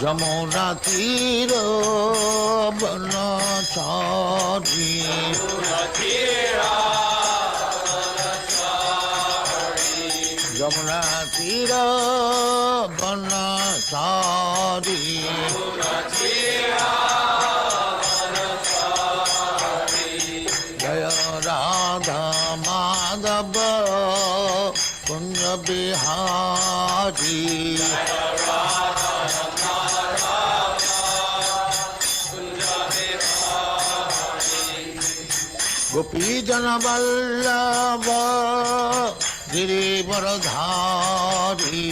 Jamuna tira banachari. Jamuna tira banachari. Jaya Radha Madhava Kunja Bihari. Gopi Jana Vallabha Girivaradhari.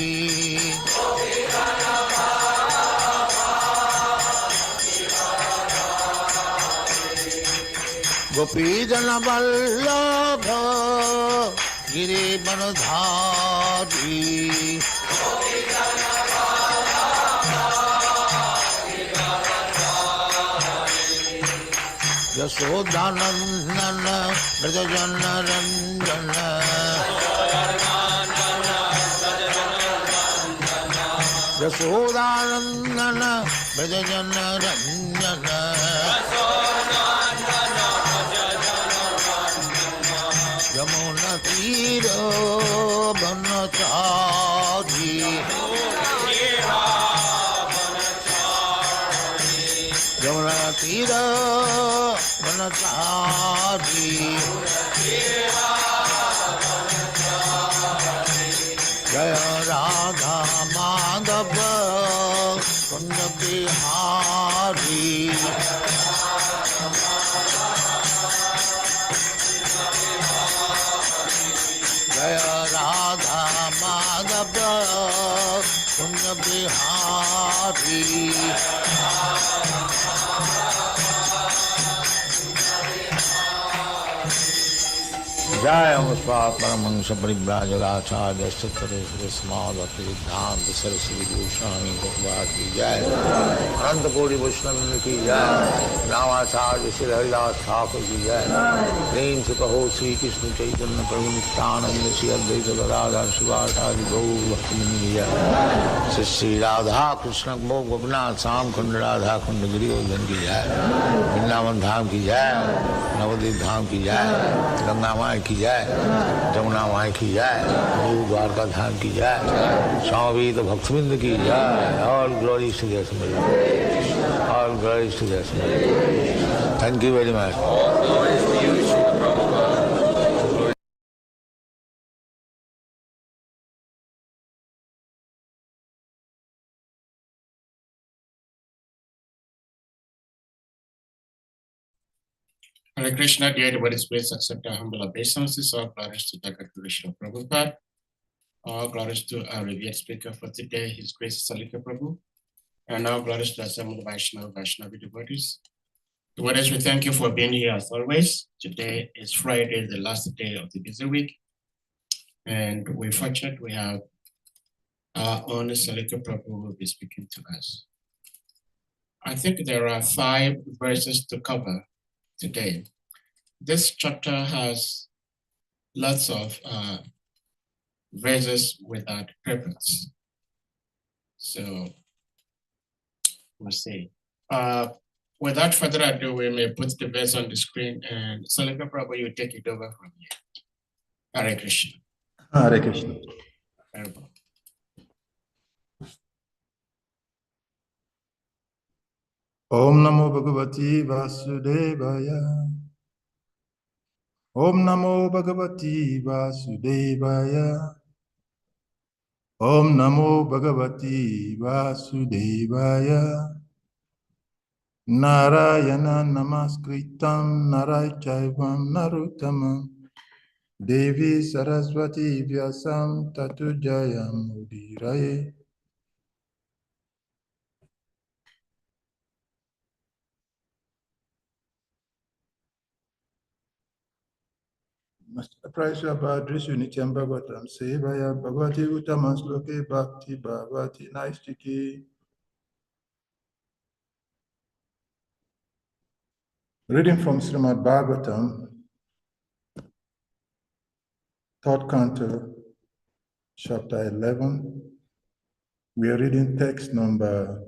Gopi Jana Vallabha Girivaradhari. Yasodhanandana Vrajajana Ranjana. Yasodhanandana Vrajajana Ranjana. Yamuna Tira Banachari. Yamuna Tira Banachari. Jaya Radha Madhava Kunja Bihari. Jaya Radha Madhava Kunja Bihari. Jai Amaspa Paramahansa Parivrajagacharya Sattvaresvara Samadhati Siddhanta Saraswati Goswami Prabhupada ki Jai. Ananta Koti Vaishnava ki Jai. Ramacharya Sri Haridas Thakur ki Jai. Prem se kaho Sri Krishna Chaitanya Prabhu Nityananda Sri Advaita Gadadhar Shivasari Gaur Bhaktamani ki Jai. Sri Radha Krishna Mokh Gopinath Sam Khund Radha Khund Giri Godhan ki Jai. Vrindavan Dham ki Jai. Navadvip Dham ki Jai. Ganga Mai की जाए, जमुना माई की जाए, गुरु द्वारका धाम की जाए, स्वामी तो भक्तबिंद की जाए. All glories to their Smriti. All glories to their Smriti. Thank you very much. All glories to you, Srila Prabhupada. Hare Krishna, dear devotees, please accept our humble obeisances. All glories to the Srila Prabhupada. All glories to our revered speaker for today, His Grace SALIKA Prabhu. And all glories to the assembled Vaishnavi devotees. Devotees, we thank you for being here as always. Today is Friday, the last day of the busy week. And we're fortunate we have our own SALIKA Prabhu who will be speaking to us. I think there are 5 verses to cover today. This chapter has lots of verses without purpose. So we'll see. Without further ado, we may put the verse on the screen and SALIKA Prabhu, you take it over from here. Hare Krishna. Hare Krishna. Om Namo Bhagavati Vasudevaya. Om Namo Bhagavati Vasudevaya. Om Namo Bhagavati Vasudevaya. Narayana Namaskritam Narayachaivam Naruttamam Devi Saraswati Vyasam Tatu Jayam Udiraye. Praise Bhadri Sunityam Bhagavatam Sevaya Bhagavati Uttamas Loke Bhakti Bhagavati Naistiki. Reading from Srimad Bhagavatam, 3rd canto, chapter 11, We are reading text number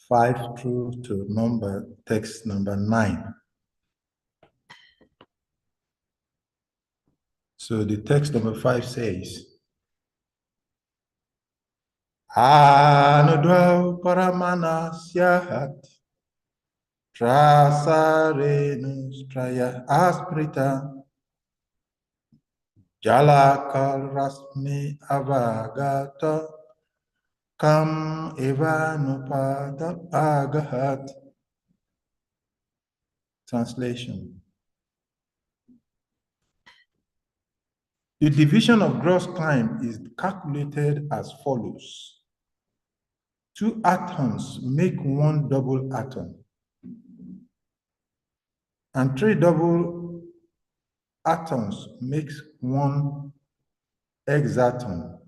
5 through to text number 9. So the text number 5 says, Anodwa paramana siahat trasarenus traya asprita jalakal rasmi avagata kam evanupada agahat. Translation. The division of gross time is calculated as follows. 2 atoms make 1 double atom, and 3 double atoms makes 1 exatom.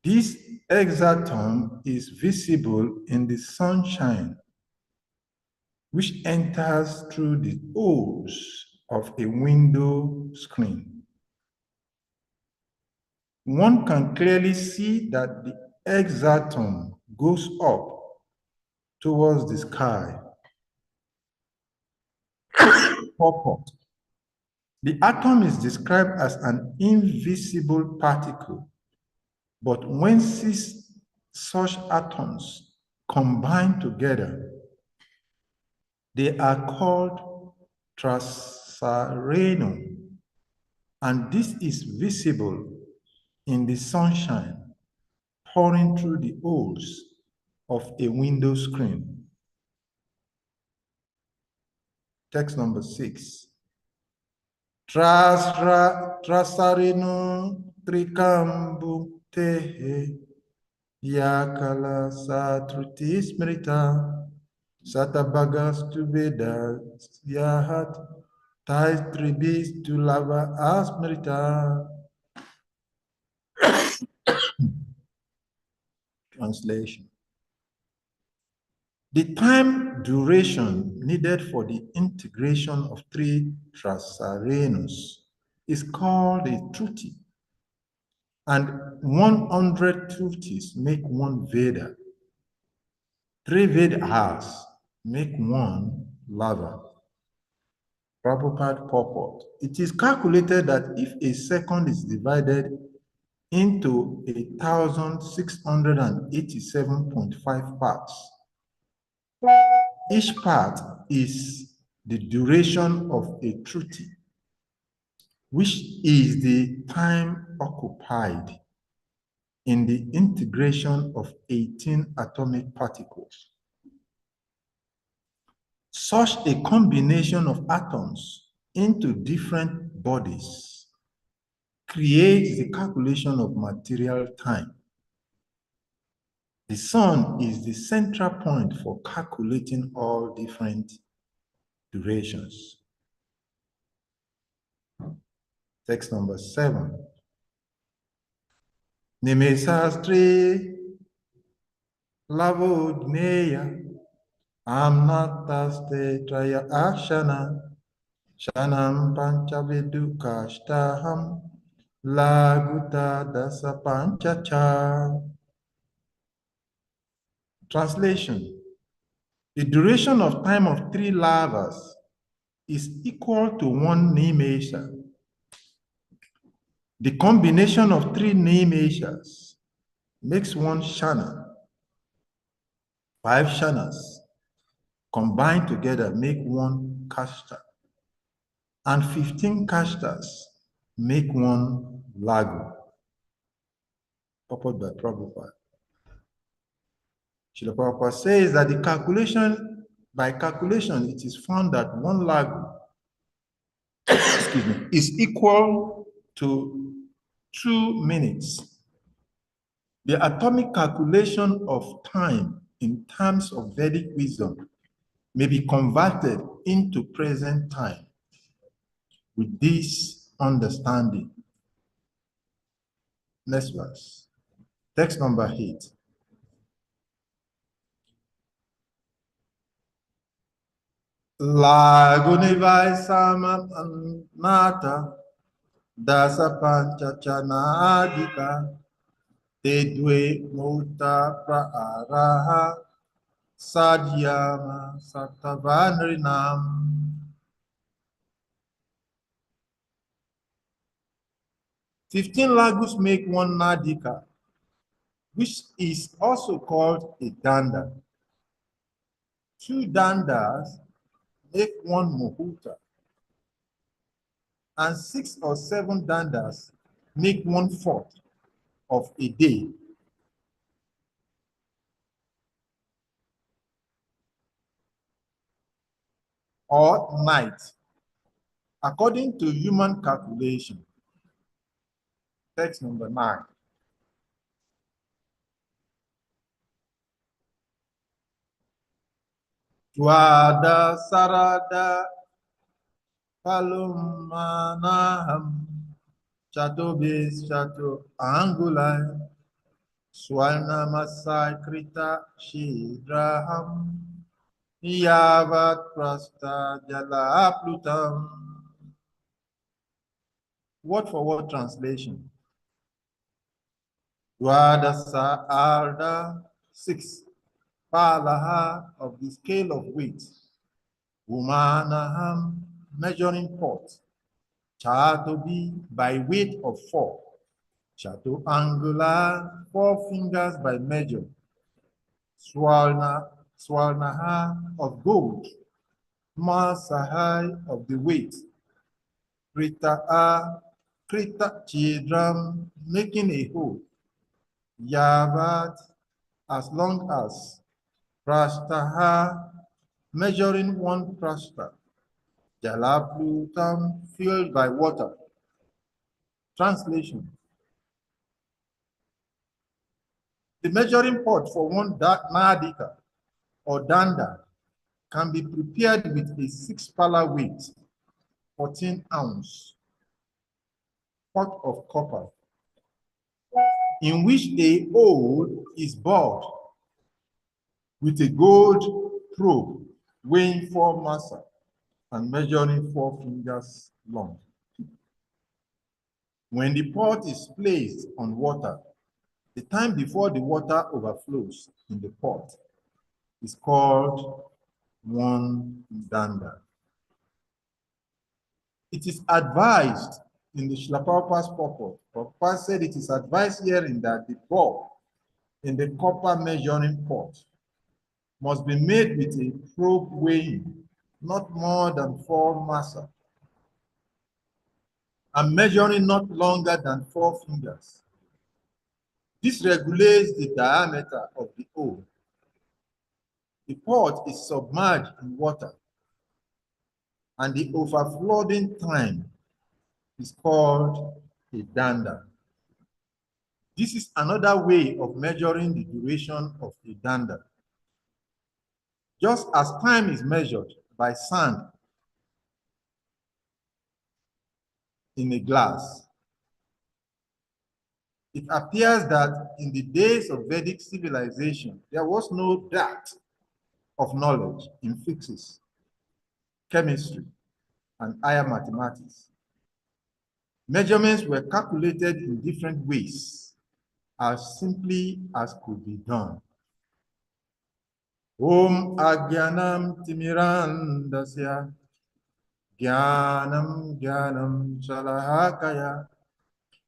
This exatom is visible in the sunshine, which enters through the holes of a window screen. One can clearly see that the exatom goes up towards the sky. Purport. The atom is described as an invisible particle, but when 6 such atoms combine together, they are called trasarenum, and this is visible in the sunshine pouring through the holes of a window screen. Text number 6. Trasarenu trikambu tehe yakala satruti smrita satabagas tu vedas yahat tais tribis tu lava asmrita. Translation. The time duration needed for the integration of 3 trasarenus is called a truti, and 100 trutis make 1 Veda. 3 Vedas make 1 lava. Prabhupada purport. It is calculated that if a second is divided into 1,687.5 parts, each part is the duration of a truti, which is the time occupied in the integration of 18 atomic particles. Such a combination of atoms into different bodies creates the calculation of material time. The sun is the central point for calculating all different durations. Text number 7. Nimesastri lavodneya amnataste traya akshana shanam panchavidukashtaham laguta dasa panchacha. Translation. The duration of time of 3 lavas is equal to 1 nimesha. The combination of 3 nimeshas makes 1 shana. 5 shanas combined together make 1 kashta, and 15 kashtas make 1 lagu. Purport by Prabhupada. Srila Prabhupada says that by calculation, it is found that 1 lagu is equal to 2 minutes. The atomic calculation of time in terms of Vedic wisdom may be converted into present time with this understanding. Next verse. Text number 8. Lagunivai samanata Dasa panchachanadika Tedwe Mota Praaraha Sadhyama Satavanrinam. 15 lagus make one nadika, which is also called a danda. 2 dandas make one muhuta, and 6 or 7 dandas make 1/4 of a day. Or night, according to human calculation. Text number 9. Dwada sarada palumanaham chatobis chato angulai swarna masai krita shidraham yavat prasta jala plutam. Word for word translation. Dwadasa arda 6. Palaha of the scale of weight. Umanaham measuring pot. Chatobi by weight of 4. Chato angular 4 fingers by measure. Swarnaha of gold. Masahai of the weight. Krita chidram making a hole. Yavat as long as. Prastaha measuring 1 prasta. Jalaplutam filled by water. Translation. The measuring pot for 1 nadika or danda can be prepared with a 6 pala weight, 14 ounce pot of copper, in which a hole is bored with a gold probe weighing 4 massa and measuring 4 fingers long. When the pot is placed on water, the time before the water overflows in the pot is called 1 danda. It is advised in the Srila Prabhupada's purport. Prabhupada said it is advised herein that the ball in the copper measuring pot must be made with a probe weighing not more than 4 massa and measuring not longer than 4 fingers. This regulates the diameter of the hole. The pot is submerged in water, and the overflowing time is called a danda. This is another way of measuring the duration of a danda. Just as time is measured by sand in a glass, it appears that in the days of Vedic civilization, there was no depth of knowledge in physics, chemistry, and higher mathematics. Measurements were calculated in different ways, as simply as could be done. Om Agyanam Timirandasya Gyanam Gyanam Salahakaya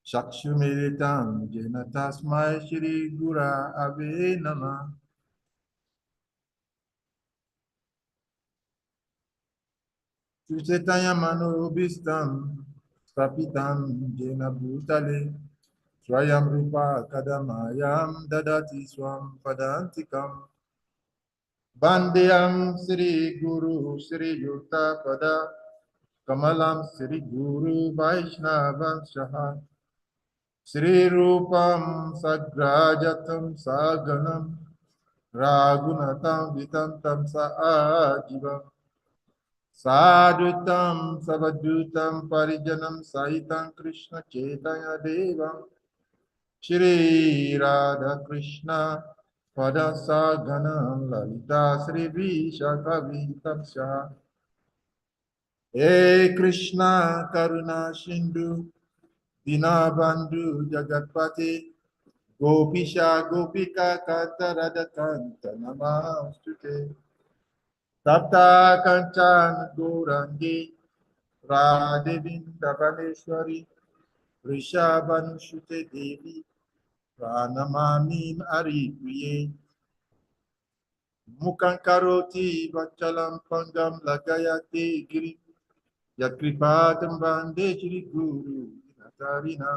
Shakshumiritam Jena Tasmai Shri Gura Ave Nama. Chaitanya Manobistam Stapitam Jena Bhutale Swayam Rupa Kadamayam Dadati Swam Padantikam Bandhyam Sri Guru Sri Yuta Pada Kamalam Sri Guru Vaishnavam Shaha Sri Rupam Sagrajatam Saganam Ragunatam Vitantam Saajivam Sadhutam Savadutam Parijanam Saitam Krishna Chaitanya Devam Shri Radha Krishna Padasaganam Lalita Sri Vishakavitam Shah He Krishna Karuna Sindhu Dinabandhu Jagatpati Gopisha Gopika Kanta Radhakanta Namastute Tapta Kanchan Gorangi Radhevinda Vaneshwari Rishabhanusute Devi Pranamamim Aripriye Mukankaroti Vachalam Pangam Lagayate Giri Yakripatam Bande Shri Guru Natarina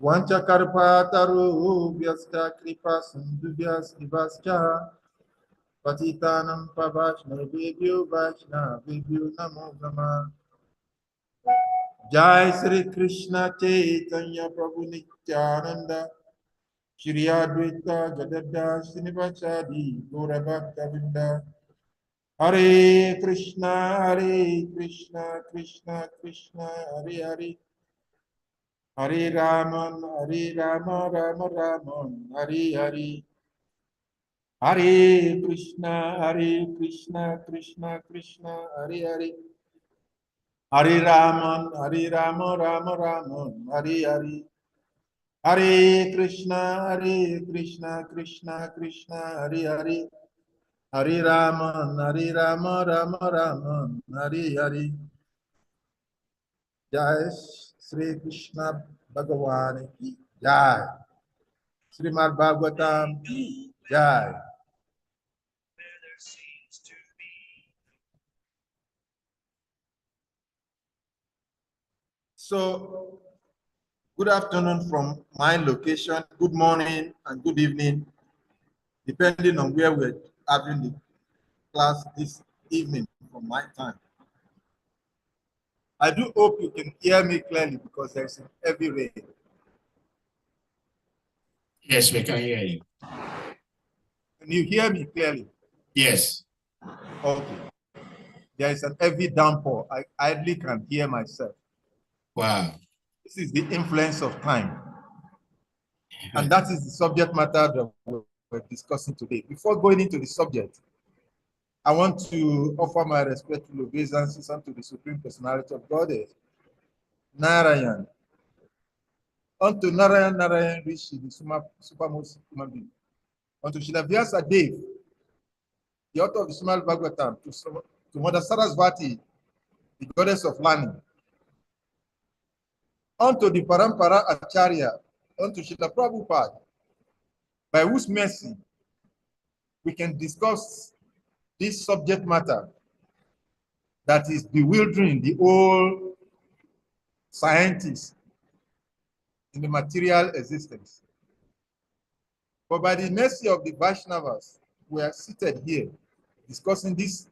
Vanchakarpataru Vyasta Kripa Sindhuvyas Divascha Patitanam Pavashna Vibhyo Vashna Vibhyo Namo Nama Jai Sri Krishna Chaitanya Prabhu Nityananda Shri Advaita Gadadha Srinivasadi Gaura Bhakta Vrinda Hare Krishna Krishna Krishna Hare Hare Hare Rama Rama Rama Hare Hare Hare Krishna Krishna Krishna Hare Hare Hare Rama Rama Rama Hare Hare Hare Krishna Krishna Krishna Hare Hare Hare Rama Rama Rama Hare Hare Jai Sri Krishna Bhagavan ki Jai Srimad Bhagavatam ki Jai. So, good afternoon from my location, good morning and good evening, depending on where we're having the class this evening from my time. I do hope you can hear me clearly because there's a heavy rain. Yes, we can hear you. Can you hear me clearly? Yes. Okay. There is an heavy downpour. I hardly can hear myself. Wow. This is the influence of time. And that is the subject matter that we're discussing today. Before going into the subject, I want to offer my respectful obeisances unto the Supreme Personality of Godhead, Narayan. Unto Narayan Rishi, the supermost human being. Unto Srila Vyasa Dev, the author of the Srimad Bhagavatam, to Mother Sarasvati, the goddess of learning. Unto the Parampara Acharya, unto Srila Prabhupada, by whose mercy we can discuss this subject matter that is bewildering the whole scientists in the material existence. But by the mercy of the Vaishnavas, we are seated here discussing this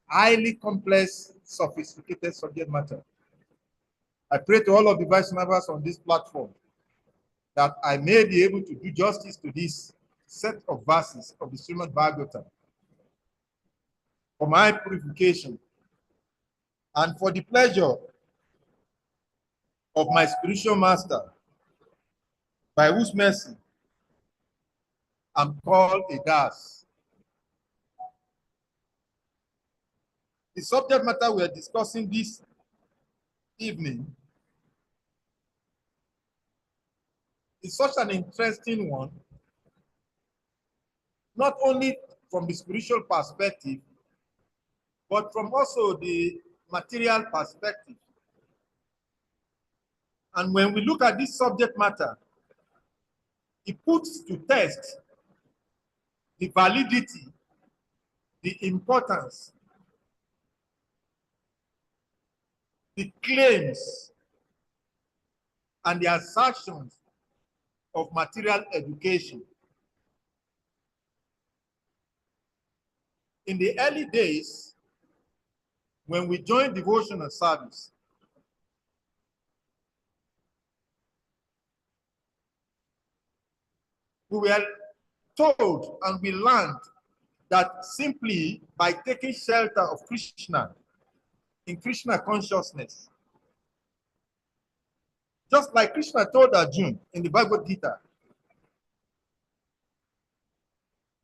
highly complex, sophisticated subject matter. I pray to all of the Vaishnavas on this platform that I may be able to do justice to this set of verses of the Srimad Bhagavatam for my purification and for the pleasure of my spiritual master, by whose mercy I'm called a Das. The subject matter we are discussing this evening is such an interesting one, not only from the spiritual perspective, but from also the material perspective. And when we look at this subject matter, it puts to test the validity, the importance, the claims, and the assertions of material education. In the early days, when we joined devotional service, we were told and we learned that simply by taking shelter of Krishna, in Krishna consciousness, just like Krishna told Arjuna in the Bhagavad Gita,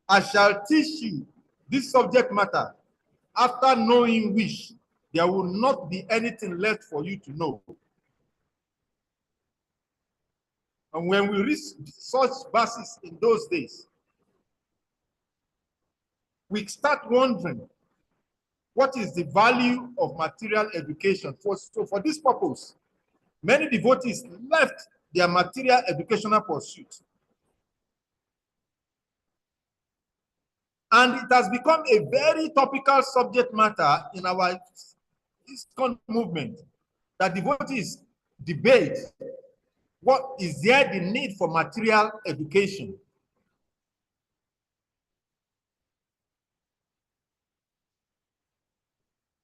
I shall teach you this subject matter, after knowing which there will not be anything left for you to know. And when we read such verses in those days, we start wondering, what is the value of material education? So for this purpose, many devotees left their material educational pursuit. And it has become a very topical subject matter in our ISKCON movement, that devotees debate, what is there the need for material education?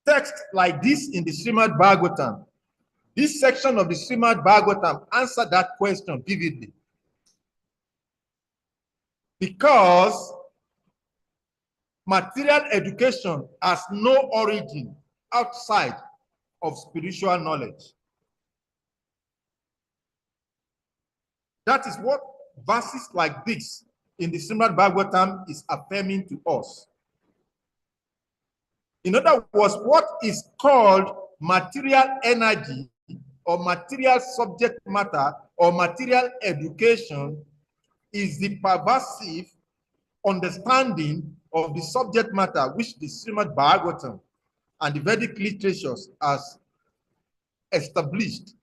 Text like this in the Srimad Bhagavatam, this section of the Srimad Bhagavatam answer that question vividly. Because material education has no origin outside of spiritual knowledge. That is what verses like this in the Srimad Bhagavatam is affirming to us. In other words, what is called material energy or material subject matter or material education is the pervasive understanding of the subject matter which the Srimad Bhagavatam and the Vedic literatures has established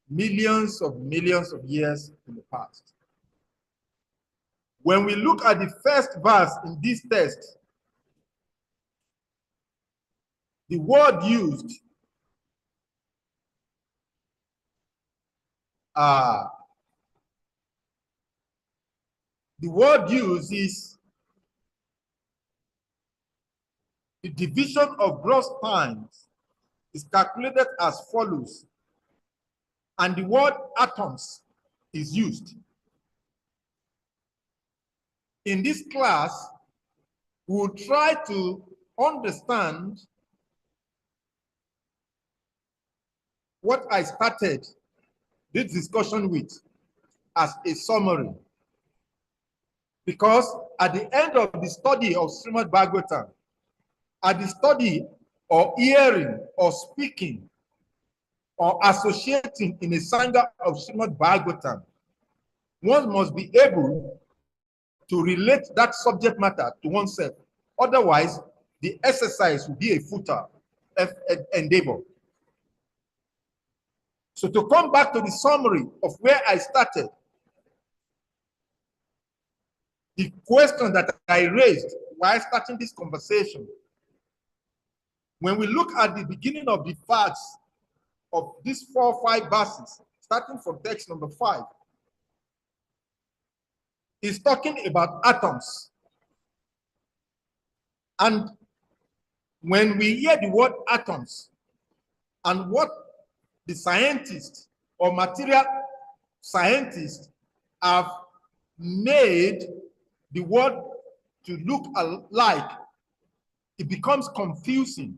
millions of years in the past. When we look at the first verse in this text, the word used is the division of gross times is calculated as follows, and the word atoms is used. In this class, we will try to understand what I started this discussion with as a summary. Because at the end of the study of Srimad Bhagavatam, at the study or hearing or speaking or associating in a sangha of Srimad Bhagavatam, one must be able to relate that subject matter to oneself. Otherwise, the exercise will be a futile endeavor. So to come back to the summary of where I started, the question that I raised while starting this conversation, when we look at the beginning of the facts of these 4 or 5 verses, starting from text number 5, is talking about atoms. And when we hear the word atoms and what the scientists or material scientists have made the word to look alike, it becomes confusing.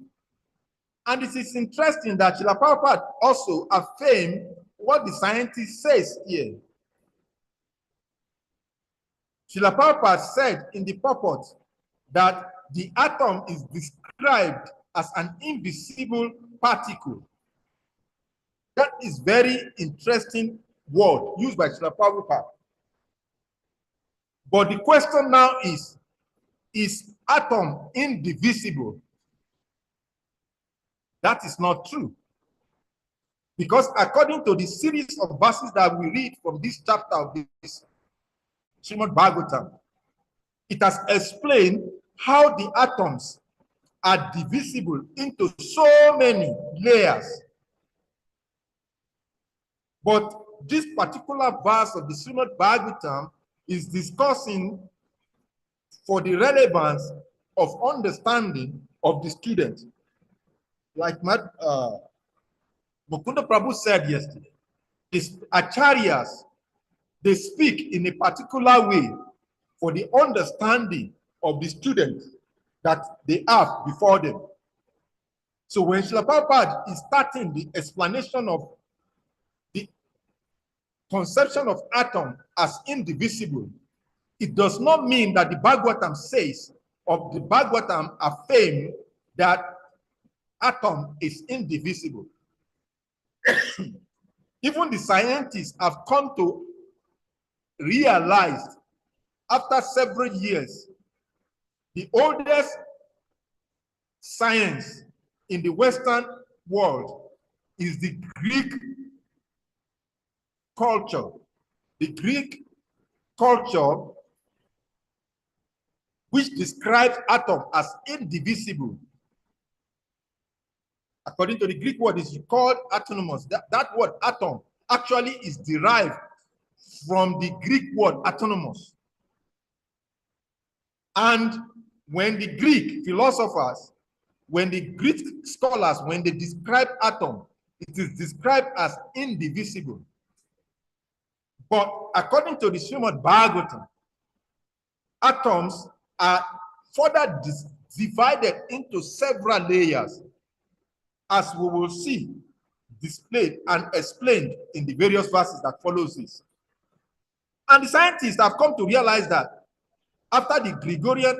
And it is interesting that Srila Prabhupada also affirmed what the scientist says here. Srila Prabhupada said in the purport that the atom is described as an invisible particle. That is very interesting word used by Srila Prabhupada. But the question now is atom indivisible? That is not true. Because according to the series of verses that we read from this chapter of this Srimad Bhagavatam, it has explained how the atoms are divisible into so many layers. But this particular verse of the Srimad Bhagavatam is discussing for the relevance of understanding of the student. Like Mukunda Prabhu said yesterday, these acharyas, they speak in a particular way for the understanding of the student that they have before them. So when Srila Prabhupada is starting the explanation of the conception of atom as indivisible, it does not mean that the Bhagavatam says, or the Bhagavatam affirm that atom is indivisible. Even the scientists have come to realize after several years, the oldest science in the Western world is the Greek culture. The Greek culture, which describes atom as indivisible. According to the Greek word, is called autonomous. That word atom actually is derived from the Greek word autonomous. And when the Greek philosophers, when the Greek scholars, when they describe atom, it is described as indivisible. But according to the Srimad Bhagavatam, atoms are further divided into several layers, as we will see displayed and explained in the various verses that follows this. And the scientists have come to realize that after the Gregorian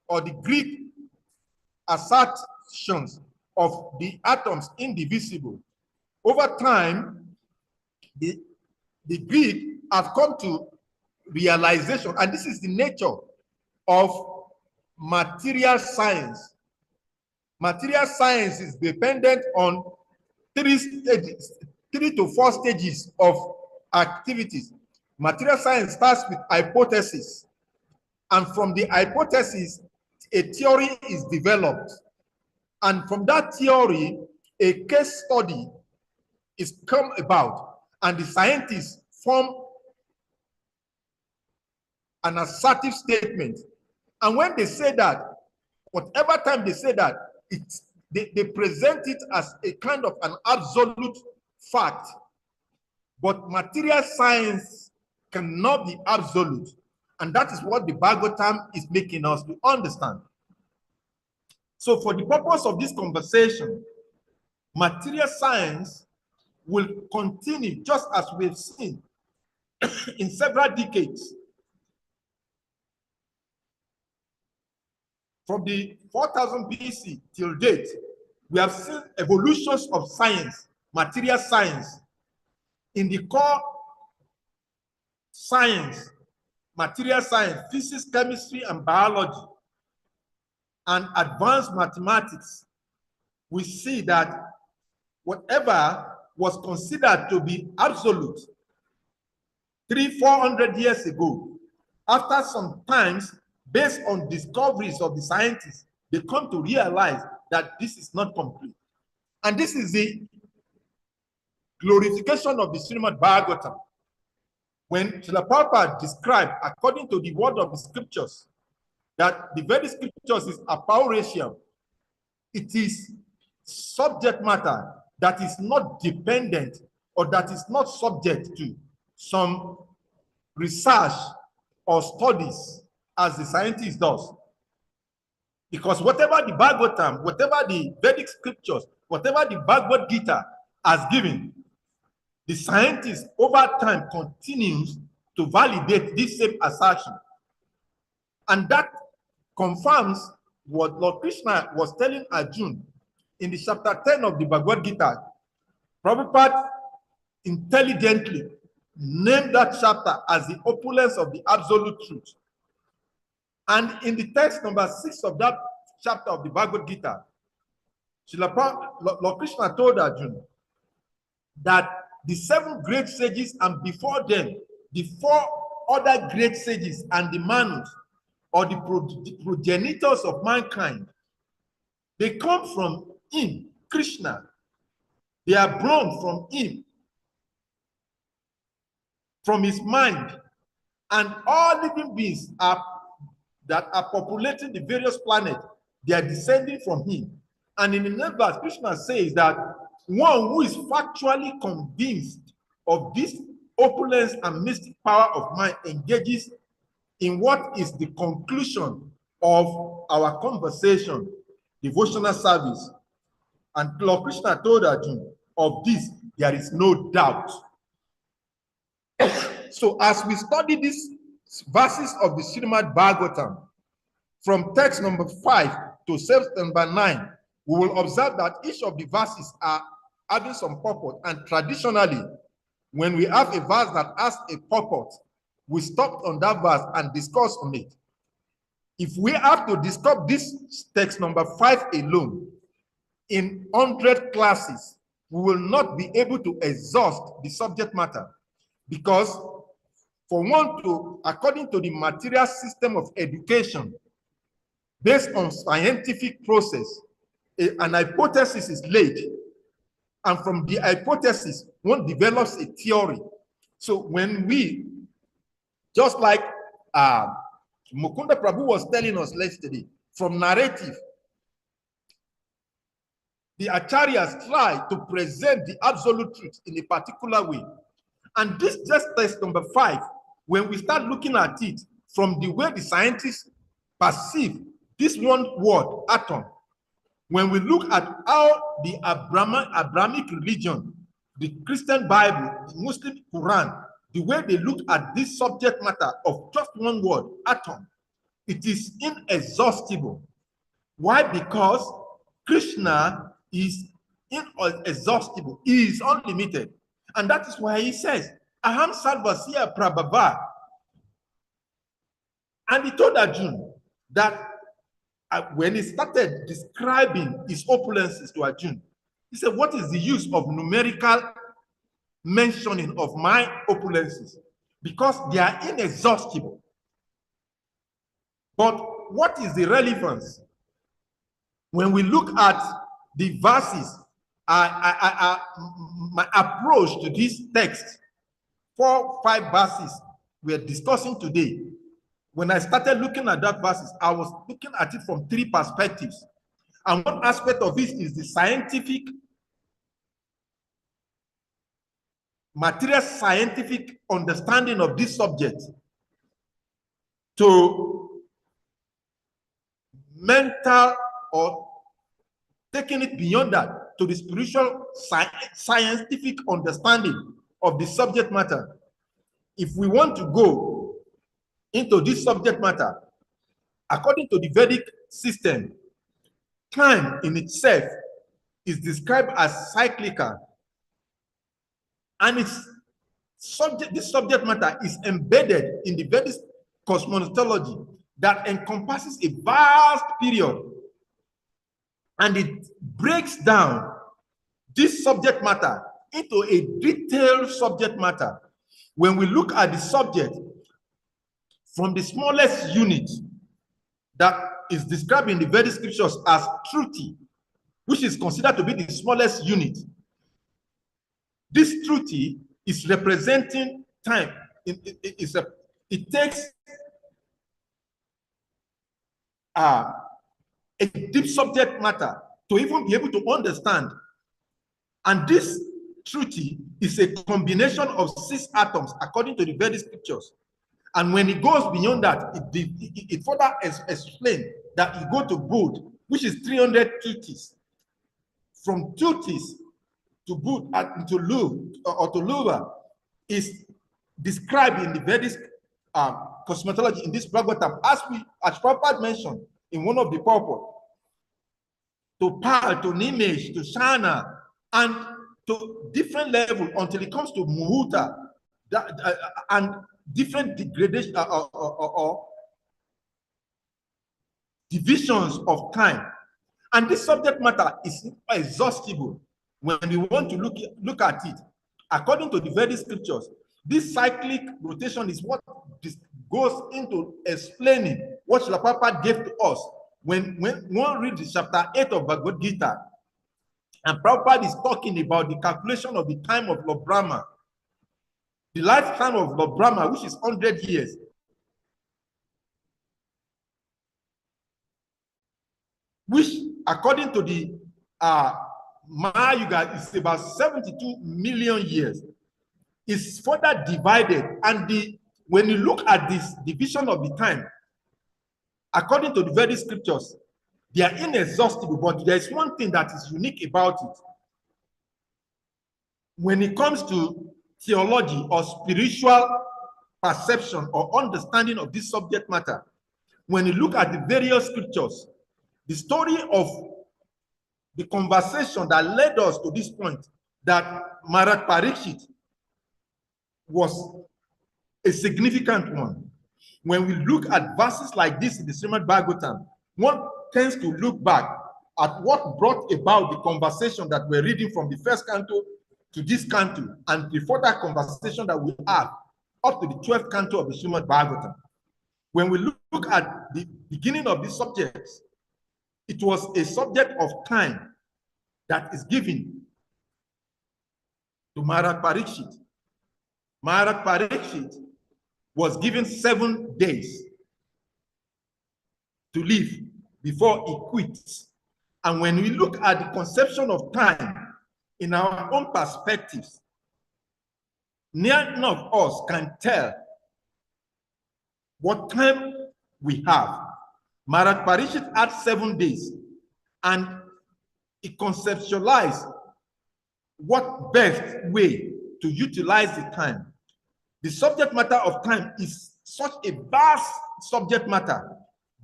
or the Greek assertions of the atoms indivisible, over time, the Greek have come to realization, and this is the nature of material science. Material science is dependent on 3 to 4 stages of activities. Material science starts with hypothesis, and from the hypothesis, a theory is developed, and from that theory, a case study is come about, and the scientists form an assertive statement. And when they say that, whatever time they say that, they present it as a kind of an absolute fact. But material science cannot be absolute. And that is what the Bhagavatam is making us to understand. So for the purpose of this conversation, material science will continue just as we've seen in several decades. From the 4000 BC till date, we have seen evolutions of science, material science. In the core science, material science, physics, chemistry, and biology, and advanced mathematics, we see that whatever was considered to be absolute 300-400 years ago, after some times, based on discoveries of the scientists, they come to realize that this is not complete. And this is the glorification of the Srimad Bhagavatam. When Srila Prabhupada described, according to the word of the scriptures, that the very scriptures is apaurasium, it is subject matter that is not dependent or that is not subject to some research or studies as the scientist does. Because whatever the Bhagavatam, whatever the Vedic scriptures, whatever the Bhagavad Gita has given, the scientist over time continues to validate this same assertion. And that confirms what Lord Krishna was telling Arjuna in the chapter 10 of the Bhagavad Gita. Prabhupada intelligently named that chapter as the opulence of the absolute truth. And in the text number 6 of that chapter of the Bhagavad Gita, Lord Krishna told Arjuna that the 7 great sages and before them, the 4 other great sages and the Manus, or the progenitors of mankind, they come from him, Krishna. They are born from him, from his mind. And all living beings that are populating the various planets, they are descending from him. And in the next verse, Krishna says that one who is factually convinced of this opulence and mystic power of mind engages in what is the conclusion of our conversation, devotional service. And Lord Krishna told Arjuna, of this there is no doubt. So as we study these verses of the Srimad Bhagavatam, from text number 5 to text number 9, we will observe that each of the verses are having some purport. And traditionally, when we have a verse that has a purport, we stop on that verse and discuss on it. If we have to discuss this text number 5 alone in 100 classes, we will not be able to exhaust the subject matter, because for one to, according to the material system of education, based on scientific process, an hypothesis is laid, and from the hypothesis, one develops a theory. So when we, just like Mukunda Prabhu was telling us yesterday, from narrative, the acharyas try to present the absolute truth in a particular way. And this just text number 5, when we start looking at it from the way the scientists perceive this one word, atom, when we look at how the Abrahamic religion, the Christian Bible, the Muslim Quran, the way they look at this subject matter of just one word, atom, it is inexhaustible. Why? Because Krishna is inexhaustible. He is unlimited. And that is why he says, Aham Sarvasya Prabhava. And he told Arjuna that when he started describing his opulences to Arjuna, he said, what is the use of numerical mentioning of my opulences? Because they are inexhaustible. But what is the relevance? When we look at the verses, my approach to this text, 4, 5 verses we're discussing today, when I started looking at that verses, I was looking at it from 3 perspectives. And one aspect of it is the scientific, material scientific understanding of this subject, to mental, or taking it beyond that to the spiritual scientific understanding of the subject matter. If we want to go into this subject matter, according to the Vedic system, time in itself is described as SALIKA, and this subject matter is embedded in the Vedic cosmology that encompasses a vast period, and it breaks down this subject matter into a detailed subject matter. When we look at the subject from the smallest unit that is described in the Vedic scriptures as Truti, which is considered to be the smallest unit, this Truti is representing time. It takes a deep subject matter to even be able to understand. And this Truti is a combination of 6 atoms according to the Vedic scriptures. And when it goes beyond that, it further explains that you go to Bud, which is 300 Tutis. From Tutis to Bud to Lu or to Luva is described in the Vedic cosmology in this Bhagavatam, as Prabhupada mentioned in one of the purport, to Pal, to Nimesh, to Shana, and to different level until it comes to Muhuta, and different degradation or divisions of time. And this subject matter is exhaustible when we want to look at it. According to the Vedic scriptures, this cyclic rotation is what goes into explaining what Srila Prabhupada gave to us when one reads chapter 8 of Bhagavad Gita, and Prabhupada is talking about the calculation of the time of Lord Brahma, the lifetime of Lord Brahma, which is 100 years. Which, according to the Mahayuga, is about 72 million years. Is further divided, and when you look at this division of the time, according to the Vedic scriptures, they are inexhaustible, but there is one thing that is unique about it. When it comes to theology or spiritual perception or understanding of this subject matter, when you look at the various scriptures, the story of the conversation that led us to this point, that Maharaj Parikshit was a significant one. When we look at verses like this in the Srimad Bhagavatam, one tends to look back at what brought about the conversation that we're reading from the first canto to this canto, and the further conversation that we have up to the 12th canto of the Srimad Bhagavatam. When we look at the beginning of this subject, it was a subject of time that is given to Maharaj Parikshit. Maharaj Parikshit was given 7 days to live before he quits. And when we look at the conception of time in our own perspectives, none of us can tell what time we have. Maharaj Parikshit had 7 days, and he conceptualized what best way to utilize the time. The subject matter of time is such a vast subject matter,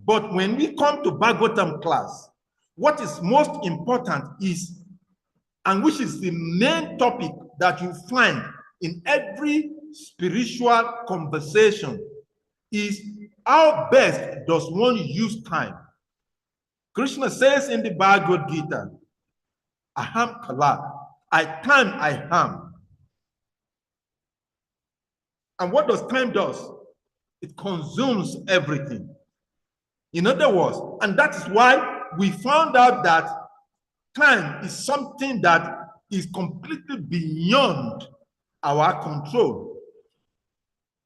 but when we come to Bhagavatam class, what is most important is, and which is the main topic that you find in every spiritual conversation, is how best does one use time. Krishna says in the Bhagavad Gita, Aham Kala, time I am. And what does time do? It consumes everything. In other words, and that is why we found out that time is something that is completely beyond our control.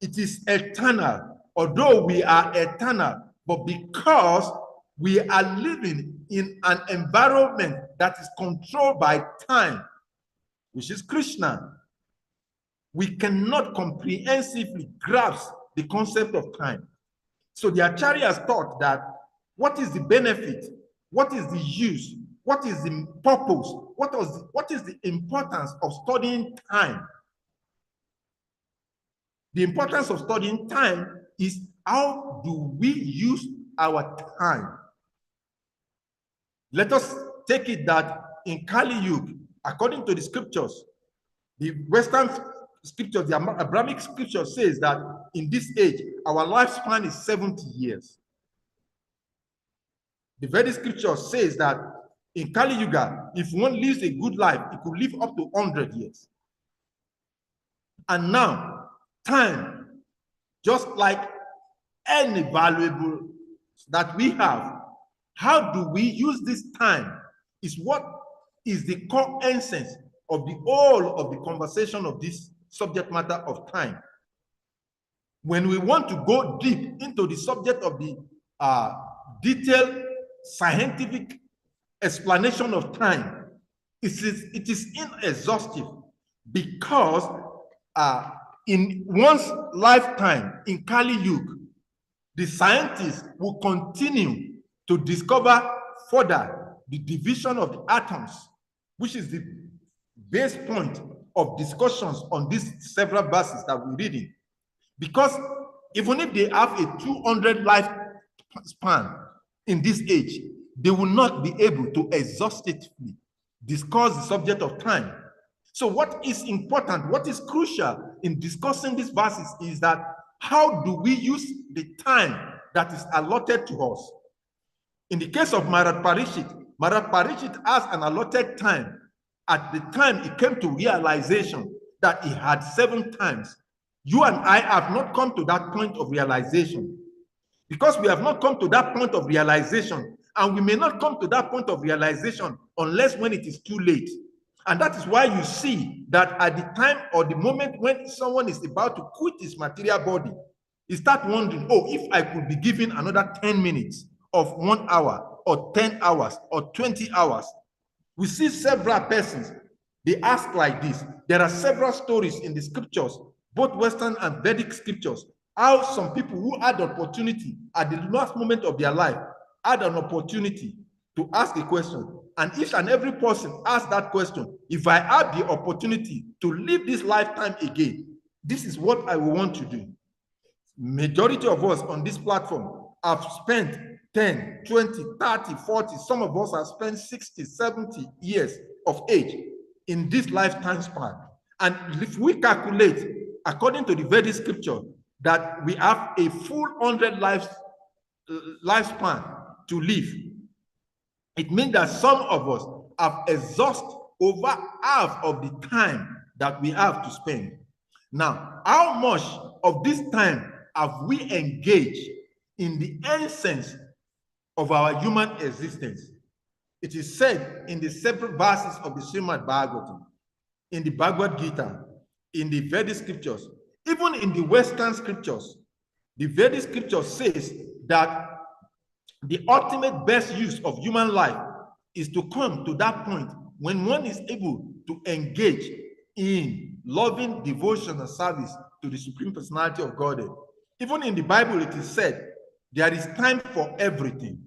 It is eternal, although we are eternal, but because we are living in an environment that is controlled by time, which is Krishna, we cannot comprehensively grasp the concept of time. So the Acharyas thought that what is the benefit, what is the use, what is the purpose, what is the importance of studying time? The importance of studying time is, how do we use our time? Let us take it that in Kali Yuga, according to the scriptures, the Western scriptures, the Abrahamic scripture says that in this age, our lifespan is 70 years. The Vedic scripture says that in Kali Yuga, if one lives a good life, it could live up to 100 years. And now, time, just like any valuable that we have, how do we use this time is what is the core essence of the whole of the conversation of this subject matter of time. When we want to go deep into the subject of the detailed scientific explanation of time, it is inexhaustive, because in one's lifetime in Kali Yuga, the scientists will continue to discover further the division of the atoms, which is the base point of discussions on these several verses that we're reading. Because even if they have a 200 life span in this age, they will not be able to exhaustively discuss the subject of time. So what is important, what is crucial in discussing these verses is that how do we use the time that is allotted to us? In the case of Maharaj Parikshit has an allotted time. At the time he came to realization that he had 7 times. You and I have not come to that point of realization. Because we have not come to that point of realization, and we may not come to that point of realization unless when it is too late. And that is why you see that at the time or the moment when someone is about to quit his material body, he starts wondering, oh, if I could be given another 10 minutes of 1 hour or 10 hours or 20 hours. We see several persons, they ask like this. There are several stories in the scriptures, both Western and Vedic scriptures, how some people who had the opportunity at the last moment of their life had an opportunity to ask a question. And each and every person asked that question, if I had the opportunity to live this lifetime again, this is what I will want to do. Majority of us on this platform have spent 10, 20, 30, 40. Some of us have spent 60, 70 years of age in this lifetime span. And if we calculate, according to the Vedic scripture, that we have a full 100 lifespan to live, it means that some of us have exhausted over half of the time that we have to spend. Now, how much of this time have we engaged in the essence of our human existence? It is said in the several verses of the Srimad Bhagavatam, in the Bhagavad Gita, in the Vedic scriptures, even in the Western scriptures. The Vedic scripture says that the ultimate best use of human life is to come to that point when one is able to engage in loving devotion and service to the Supreme Personality of Godhead. Even in the Bible, it is said there is time for everything.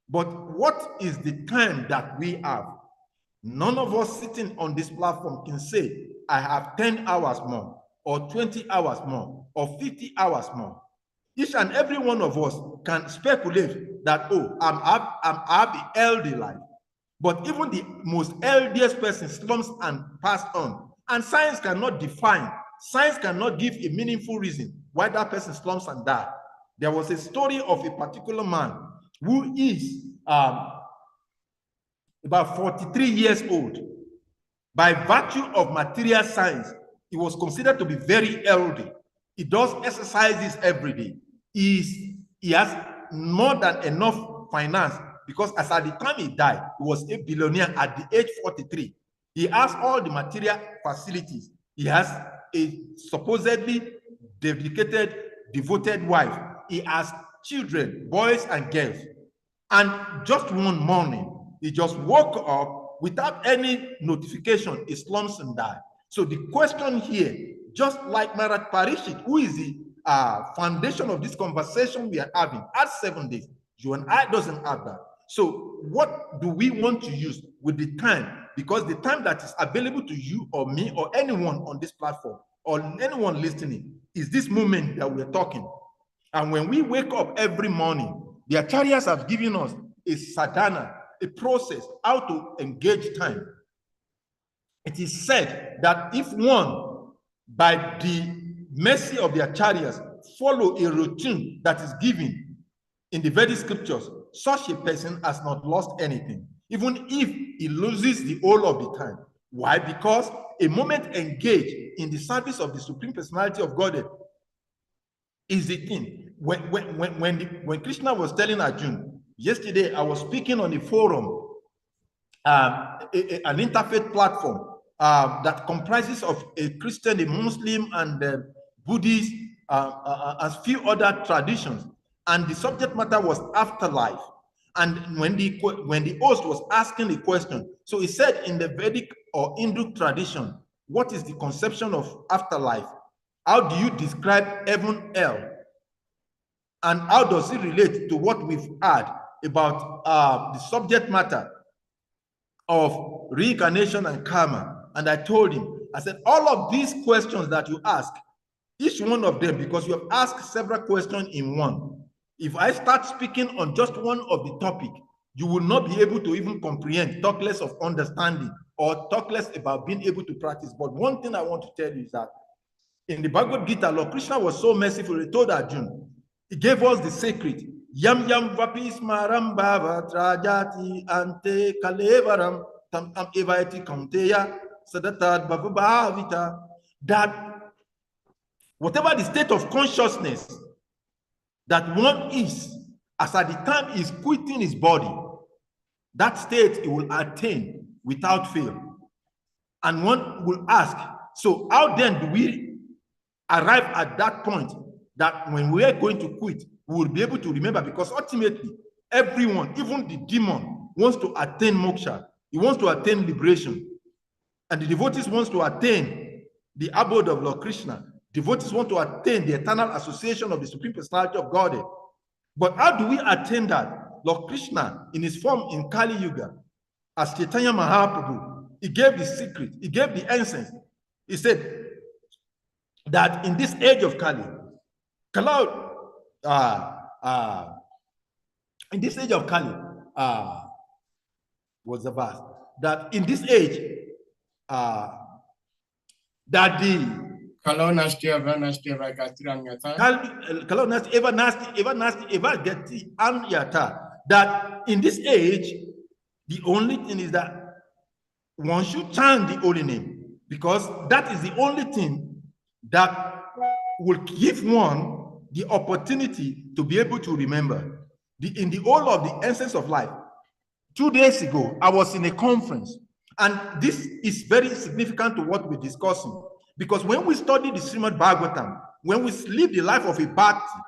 But what is the time that we have? None of us sitting on this platform can say, I have 10 hours more, or 20 hours more, or 50 hours more. Each and every one of us can speculate that, oh, I'm having healthy life. But even the most healthiest person slumps and pass on. And science cannot define, science cannot give a meaningful reason why that person slumps and dies. There was a story of a particular man who is about 43 years old. By virtue of material science, he was considered to be very healthy. He does exercises every day. He has more than enough finance, because as at the time he died, he was a billionaire at the age 43. He has all the material facilities. He has a supposedly dedicated, devoted wife. He has children, boys and girls. And just one morning, he just woke up without any notification. He slumps and died. So the question here, just like Maharaj Parishit, who is the foundation of this conversation we are having, at 7 days, you and I doesn't have that. So what do we want to use with the time? Because the time that is available to you or me or anyone on this platform or anyone listening is this moment that we're talking. And when we wake up every morning, the acharyas have given us a sadhana, a process, how to engage time. It is said that if one, by the mercy of the acharyas, follow a routine that is given in the Vedic scriptures, such a person has not lost anything, even if he loses the whole of the time. Why? Because a moment engaged in the service of the Supreme Personality of Godhead is the thing. When Krishna was telling Arjuna, yesterday I was speaking on a forum, an interfaith platform that comprises of a Christian, a Muslim, and Buddhist, as few other traditions. And the subject matter was afterlife. And when the host was asking the question, so he said, in the Vedic or Hindu tradition, what is the conception of afterlife? How do you describe heaven, hell? And how does it relate to what we've heard about the subject matter of reincarnation and karma? And I told him, I said, all of these questions that you ask, each one of them, because you have asked several questions in one. If I start speaking on just one of the topic, you will not be able to even comprehend, talk less of understanding, or talk less about being able to practice. But one thing I want to tell you is that in the Bhagavad Gita, Lord Krishna was so merciful, he told Arjuna, he gave us the secret. Yam yam vapis maram bhava trajati ante kalevaram tam evaiti kaunteya sadatad bhavavita. That whatever the state of consciousness that one is, as at the time he is quitting his body, that state he will attain without fail. And one will ask, so how then do we arrive at that point that when we are going to quit, we will be able to remember? Because ultimately, everyone, even the demon, wants to attain moksha. He wants to attain liberation. And the devotees wants to attain the abode of Lord Krishna. Devotees want to attain the eternal association of the Supreme Personality of Godhead. But how do we attain that? Lord Krishna, in his form in Kali Yuga, as Chaitanya Mahaprabhu, he gave the secret, he gave the essence. He said that in this age of Kali, In this age of Kali, was the verse that in this age, that the kalau nasty, ever get that in this age, the only thing is that one should chant the holy name, because that is the only thing that will give one the opportunity to be able to remember. In the whole of the essence of life, 2 days ago, I was in a conference, and this is very significant to what we're discussing, because when we study the Srimad Bhagavatam, when we live the life of a bhakti,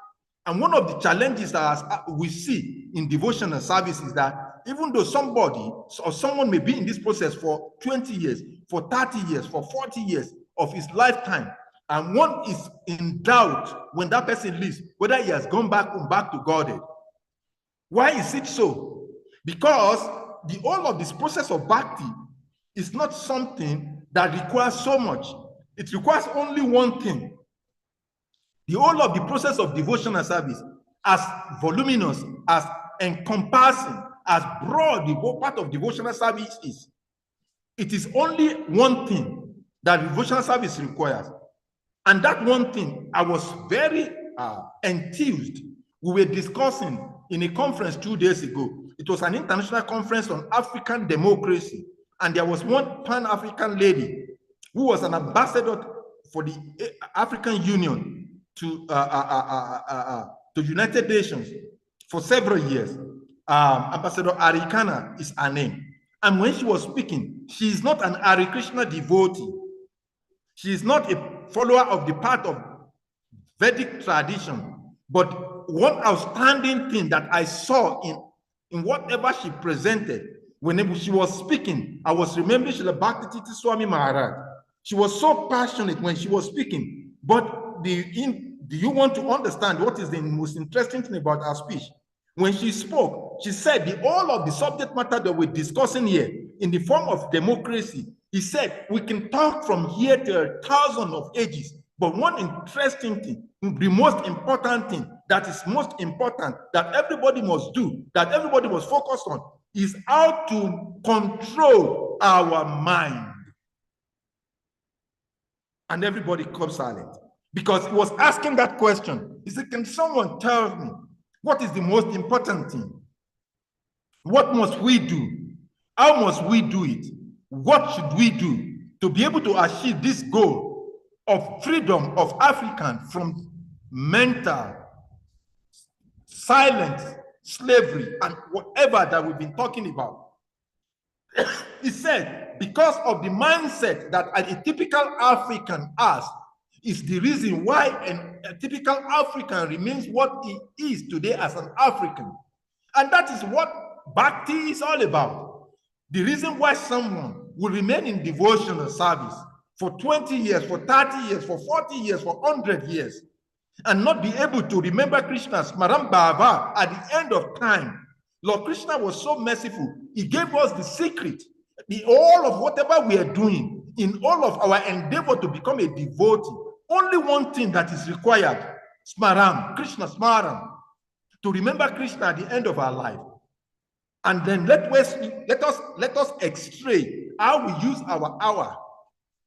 and one of the challenges that we see in devotional service is that even though somebody or someone may be in this process for 20 years, for 30 years, for 40 years of his lifetime, and one is in doubt when that person leaves, whether he has gone back to Godhead. Why is it so? Because the whole of this process of bhakti is not something that requires so much. It requires only one thing. The whole of the process of devotional service, as voluminous, as encompassing, as broad the whole part of devotional service is, it is only one thing that devotional service requires. And that one thing, I was very enthused. We were discussing in a conference 2 days ago. It was an international conference on African democracy. And there was one Pan-African lady who was an ambassador for the African Union to United Nations for several years. Ambassador Arikana is her name. And when she was speaking, she is not an Hare Krishna devotee. She is not a follower of the path of Vedic tradition. But one outstanding thing that I saw in whatever she presented, whenever she was speaking, I was remembering Srila Bhakti Swami Maharaj. She was so passionate when she was speaking. But do you want to understand what is the most interesting thing about her speech? When she spoke, she said the whole of the subject matter that we're discussing here in the form of democracy, he said we can talk from here to 1,000 of ages, but one interesting thing, the most important thing that is most important that everybody must do, that everybody must focus on, is how to control our mind. And everybody kept silent because he was asking that question. He said, can someone tell me what is the most important thing? What must we do? How must we do it? What should we do to be able to achieve this goal of freedom of Africans from mental, silent slavery and whatever that we've been talking about? He said, because of the mindset that a typical African has, is the reason why a typical African remains what he is today as an African. And that is what Bhakti is all about. The reason why someone will remain in devotional service for 20 years, for 30 years, for 40 years, for 100 years, and not be able to remember Krishna's Smaran Bhava at the end of time. Lord Krishna was so merciful. He gave us the secret, the all of whatever we are doing, in all of our endeavor to become a devotee. Only one thing that is required, Smaran, Krishna Smaran, to remember Krishna at the end of our life. And then let us extray how we use our hour,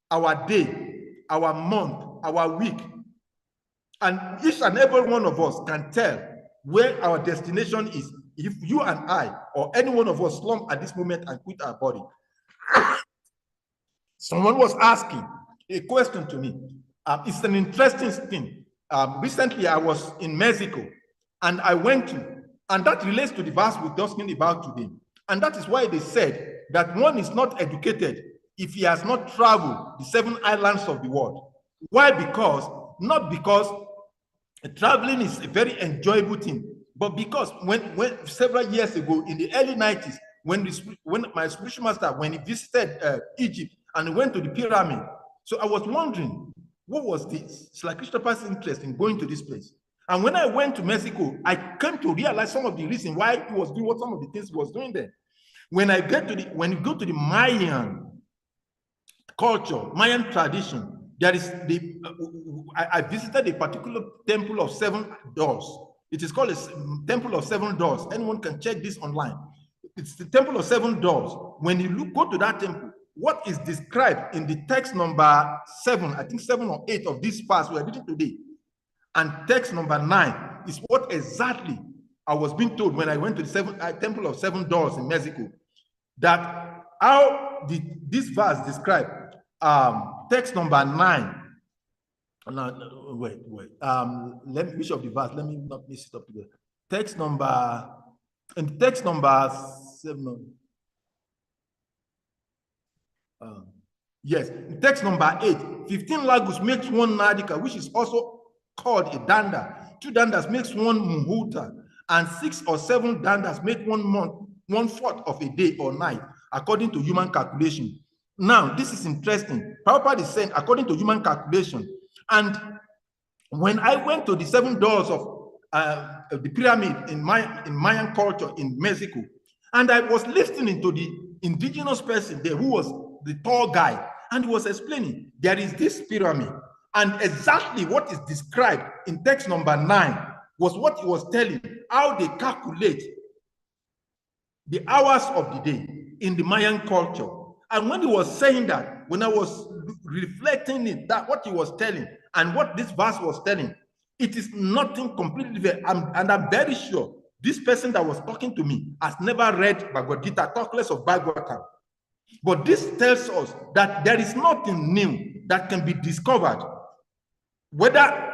our day, our month, our week. And each and every one of us can tell where our destination is if you and I or any one of us slump at this moment and quit our body. Someone was asking a question to me. It's an interesting thing. Recently, I was in Mexico, and I went to, and that relates to the verse we're talking about today. And that is why they said that one is not educated if he has not traveled the 7 islands of the world. Why? Not because traveling is a very enjoyable thing, but because when several years ago in the early 90s, when my spiritual master, when he visited Egypt and he went to the pyramid, so I was wondering, what was this? It's like Krishna's interest in going to this place. And when I went to Mexico, I came to realize some of the reasons why he was doing some of the things he was doing there. When you go to the Mayan culture, Mayan tradition, there is I visited a particular temple of 7 doors. It is called a Temple of Seven Doors. Anyone can check this online. It's the Temple of Seven Doors. When you go to that temple, what is described in the text number 7, I think 7 or 8 of this verse we are reading today, and text number 9 is what exactly I was being told when I went to the Temple of Seven Doors in Mexico, that how this verse describe text number 9. No, wait. Which of the verse? Let me not miss it up here. Text number 7. Yes, text number 8. 15 lagus makes one nadika, which is also called a danda. 2 dandas makes one muhuta, and 6 or 7 dandas make 1 month, 1/4 of a day or night, according to human calculation. Now, this is interesting. Prabhupada is saying, according to human calculation. And when I went to the 7 doors of the pyramid in Mayan culture in Mexico, and I was listening to the indigenous person there who was the tall guy, and he was explaining there is this pyramid, and exactly what is described in text number 9 was what he was telling, how they calculate the hours of the day in the Mayan culture. And when he was saying that, when I was reflecting it, that what he was telling and what this verse was telling, it is nothing completely different. And I'm very sure this person that was talking to me has never read Bhagavad Gita, talk less of Bhagavatam. But this tells us that there is nothing new that can be discovered, whether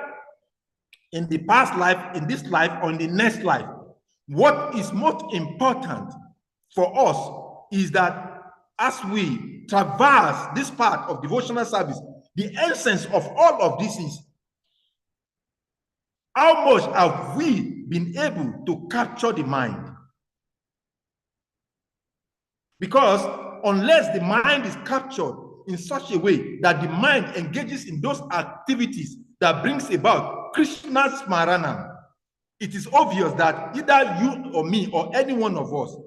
in the past life, in this life, or in the next life. What is most important for us is that as we traverse this part of devotional service, the essence of all of this is how much have we been able to capture the mind? Because unless the mind is captured in such a way that the mind engages in those activities that brings about Krishna's Smaranam, it is obvious that either you or me or any one of us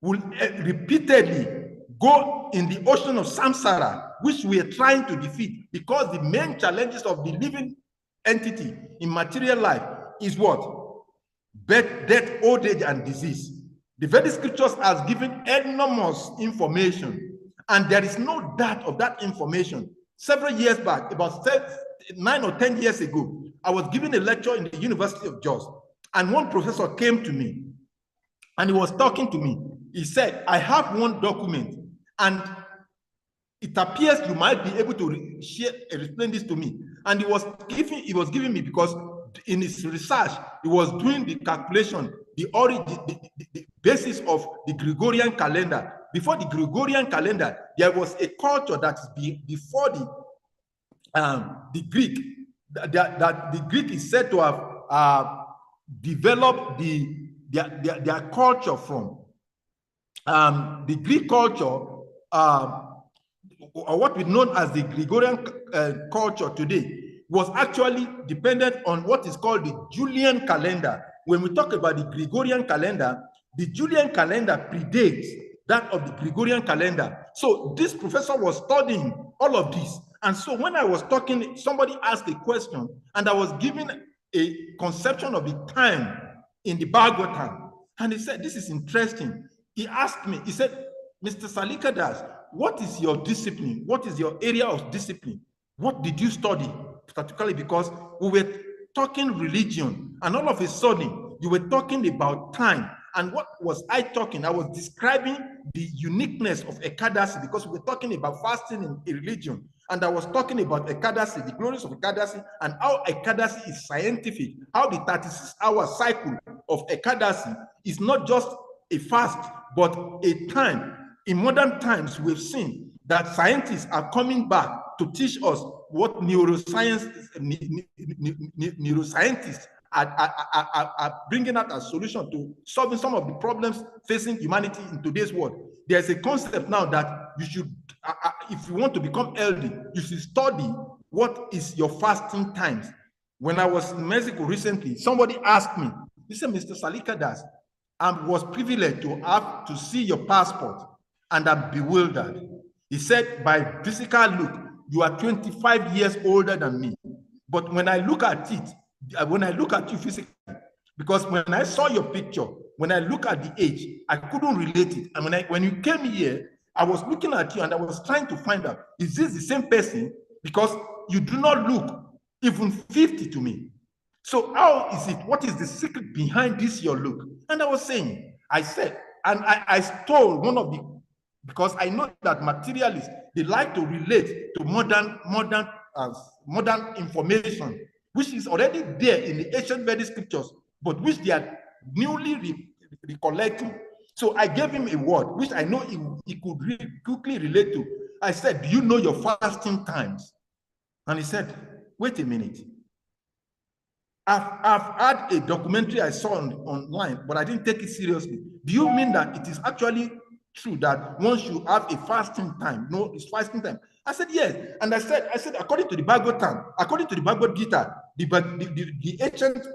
will repeatedly go in the ocean of samsara, which we are trying to defeat, because the main challenges of the living entity in material life is what? Birth, death, old age, and disease. The Vedic scriptures has given enormous information, and there is no doubt of that information. Several years back, about 9 or 10 years ago, I was giving a lecture in the University of Jos, and one professor came to me, and he was talking to me. He said, I have one document, and it appears you might be able to explain this to me. And he was giving me, because in his research, he was doing the calculation, the origin, the basis of the Gregorian calendar. Before the Gregorian calendar, there was a culture that is before the Greek, that the Greek is said to have developed their culture from. The Greek culture, or what we know as the Gregorian culture today, was actually dependent on what is called the Julian calendar. When we talk about the Gregorian calendar, the Julian calendar predates that of the Gregorian calendar. So this professor was studying all of this. And so when I was talking, somebody asked a question, and I was giving a conception of the time in the Bhagavatam. And he said, this is interesting. He asked me, he said, Mr. Salika Das, what is your discipline? What is your area of discipline? What did you study? Particularly because we were talking religion, and all of a sudden you were talking about time. And what was I talking? I was describing the uniqueness of Ekadasi, because we were talking about fasting in religion. And I was talking about Ekadasi, the glories of Ekadasi, and how Ekadasi is scientific, how the 36-hour cycle of Ekadasi is not just a fast, but a time. In modern times, we've seen that scientists are coming back to teach us what neuroscientists are bringing out as solution to solving some of the problems facing humanity in today's world. There's a concept now that you should, if you want to become healthy, you should study what is your fasting times. When I was in Mexico recently, somebody asked me, he said, Mr. Salika Das, I was privileged to have to see your passport, and I'm bewildered. He said, by physical look, you are 25 years older than me. But when I look at it, when I look at you physically, Because when I saw your picture, when I look at the age, I couldn't relate it. And when you came here, I was looking at you and I was trying to find out, is this the same person? Because you do not look even 50 to me. So how is it? What is the secret behind this, your look? And I was saying, I said, and I stole one of the, because I know that materialists, they like to relate to modern information, which is already there in the ancient Vedic scriptures, but which they are newly recollecting. So I gave him a word, which I know he could quickly relate to. I said, do you know your fasting times? And he said, wait a minute. I've had a documentary I saw online, but I didn't take it seriously. Do you mean that it is actually true that once you have a fasting time, no, it's fasting time? I said, yes. And I said, according to the Bhagavad Gita, according to the Bhagavad Gita, the ancient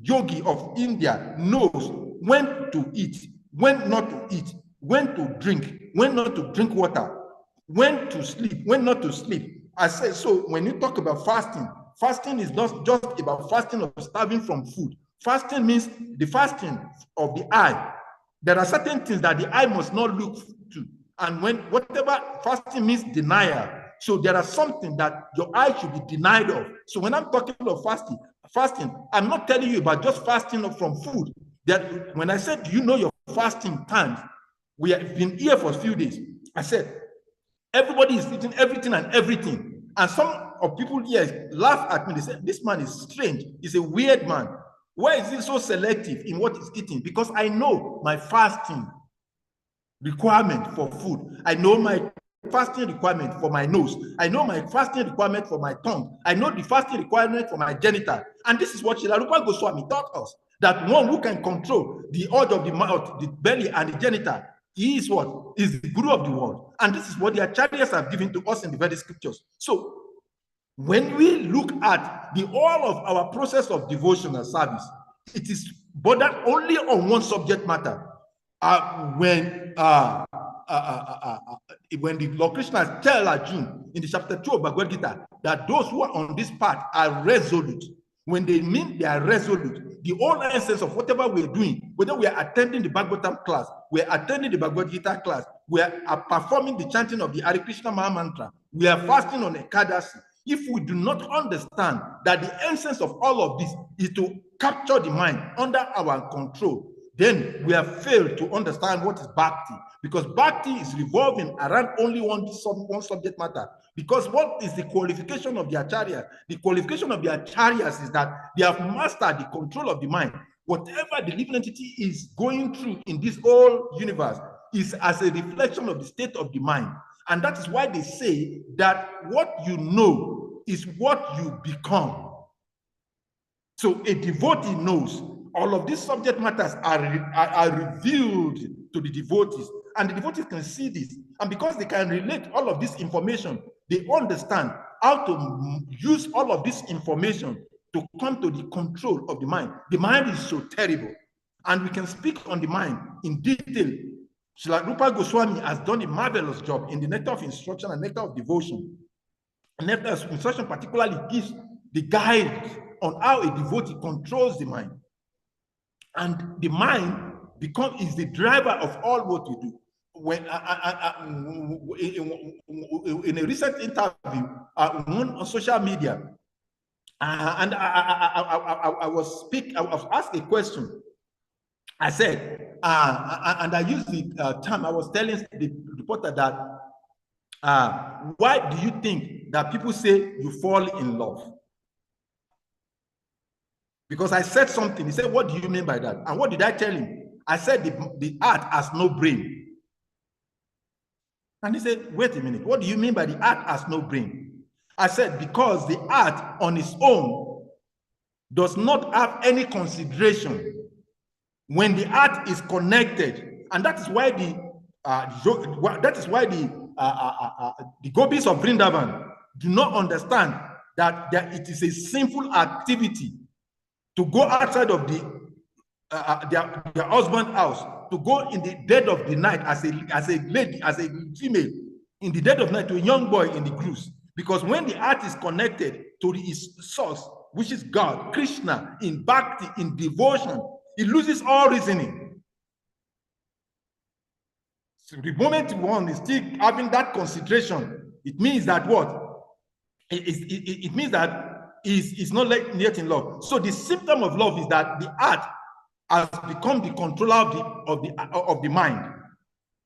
yogi of India knows when to eat, when not to eat, when to drink, when not to drink water, when to sleep, when not to sleep. I said, so when you talk about fasting, fasting is not just about fasting of starving from food. Fasting means the fasting of the eye. There are certain things that the eye must not look to. And whatever fasting means denial. So there are something that your eye should be denied of. So when I'm talking about fasting, I'm not telling you about just fasting from food. That when I said, do you know your fasting times? We have been here for a few days. I said, everybody is eating everything and everything. And some of people here laugh at me. They say, this man is strange. He's a weird man. Why is he so selective in what he's eating? Because I know my fasting requirement for food. I know my fasting requirement for my nose. I know my fasting requirement for my tongue. I know the fasting requirement for my genital. And this is what Srila Rupa Goswami taught us, that one who can control the urge of the mouth, the belly, and the genital, he is what? Is the guru of the world. And this is what the acharyas have given to us in the Vedic scriptures. So when we look at the all of our process of devotional service, it is bordered only on one subject matter. When the Lord Krishna tell Arjuna in the chapter 2 of Bhagavad Gita that those who are on this path are resolute. When they mean they are resolute, the whole essence of whatever we're doing, whether we are attending the Bhagavatam class, we are attending the Bhagavad Gita class, we are performing the chanting of the Hare Krishna Maha Mantra, we are fasting on Ekadasi. If we do not understand that the essence of all of this is to capture the mind under our control, then we have failed to understand what is bhakti, because bhakti is revolving around only one subject matter. Because what is the qualification of the acharyas? The qualification of the acharyas is that they have mastered the control of the mind. Whatever the living entity is going through in this whole universe is as a reflection of the state of the mind. And that is why they say that what you know is what you become. So a devotee knows all of these subject matters are revealed to the devotees, and the devotees can see this. And because they can relate all of this information, they understand how to use all of this information to come to the control of the mind. The mind is so terrible, and we can speak on the mind in detail. Srila Rupa Goswami has done a marvelous job in the Nectar of Instruction and Nectar of Devotion. And Nectar of Instruction particularly gives the guide on how a devotee controls the mind. And the mind is the driver of all what you do. When in a recent interview on social media, and I was asked a question. I said, and I used the term, I was telling the reporter that, why do you think that people say you fall in love? Because I said something. He said, what do you mean by that? And what did I tell him? I said, the heart has no brain. And he said, wait a minute, what do you mean by the heart has no brain? I said, because the heart on its own does not have any consideration when the heart is connected. And that is why the gopis of Vrindavan do not understand that it is a sinful activity to go outside of their husband's house, to go in the dead of the night as a lady, as a female, in the dead of night to a young boy in the cruise. Because when the heart is connected to its source, which is God, Krishna, in bhakti, in devotion, he loses all reasoning. So the moment one is still having that concentration, it means that what? It means that is not yet in love. So the symptom of love is that the heart has become the controller of the mind.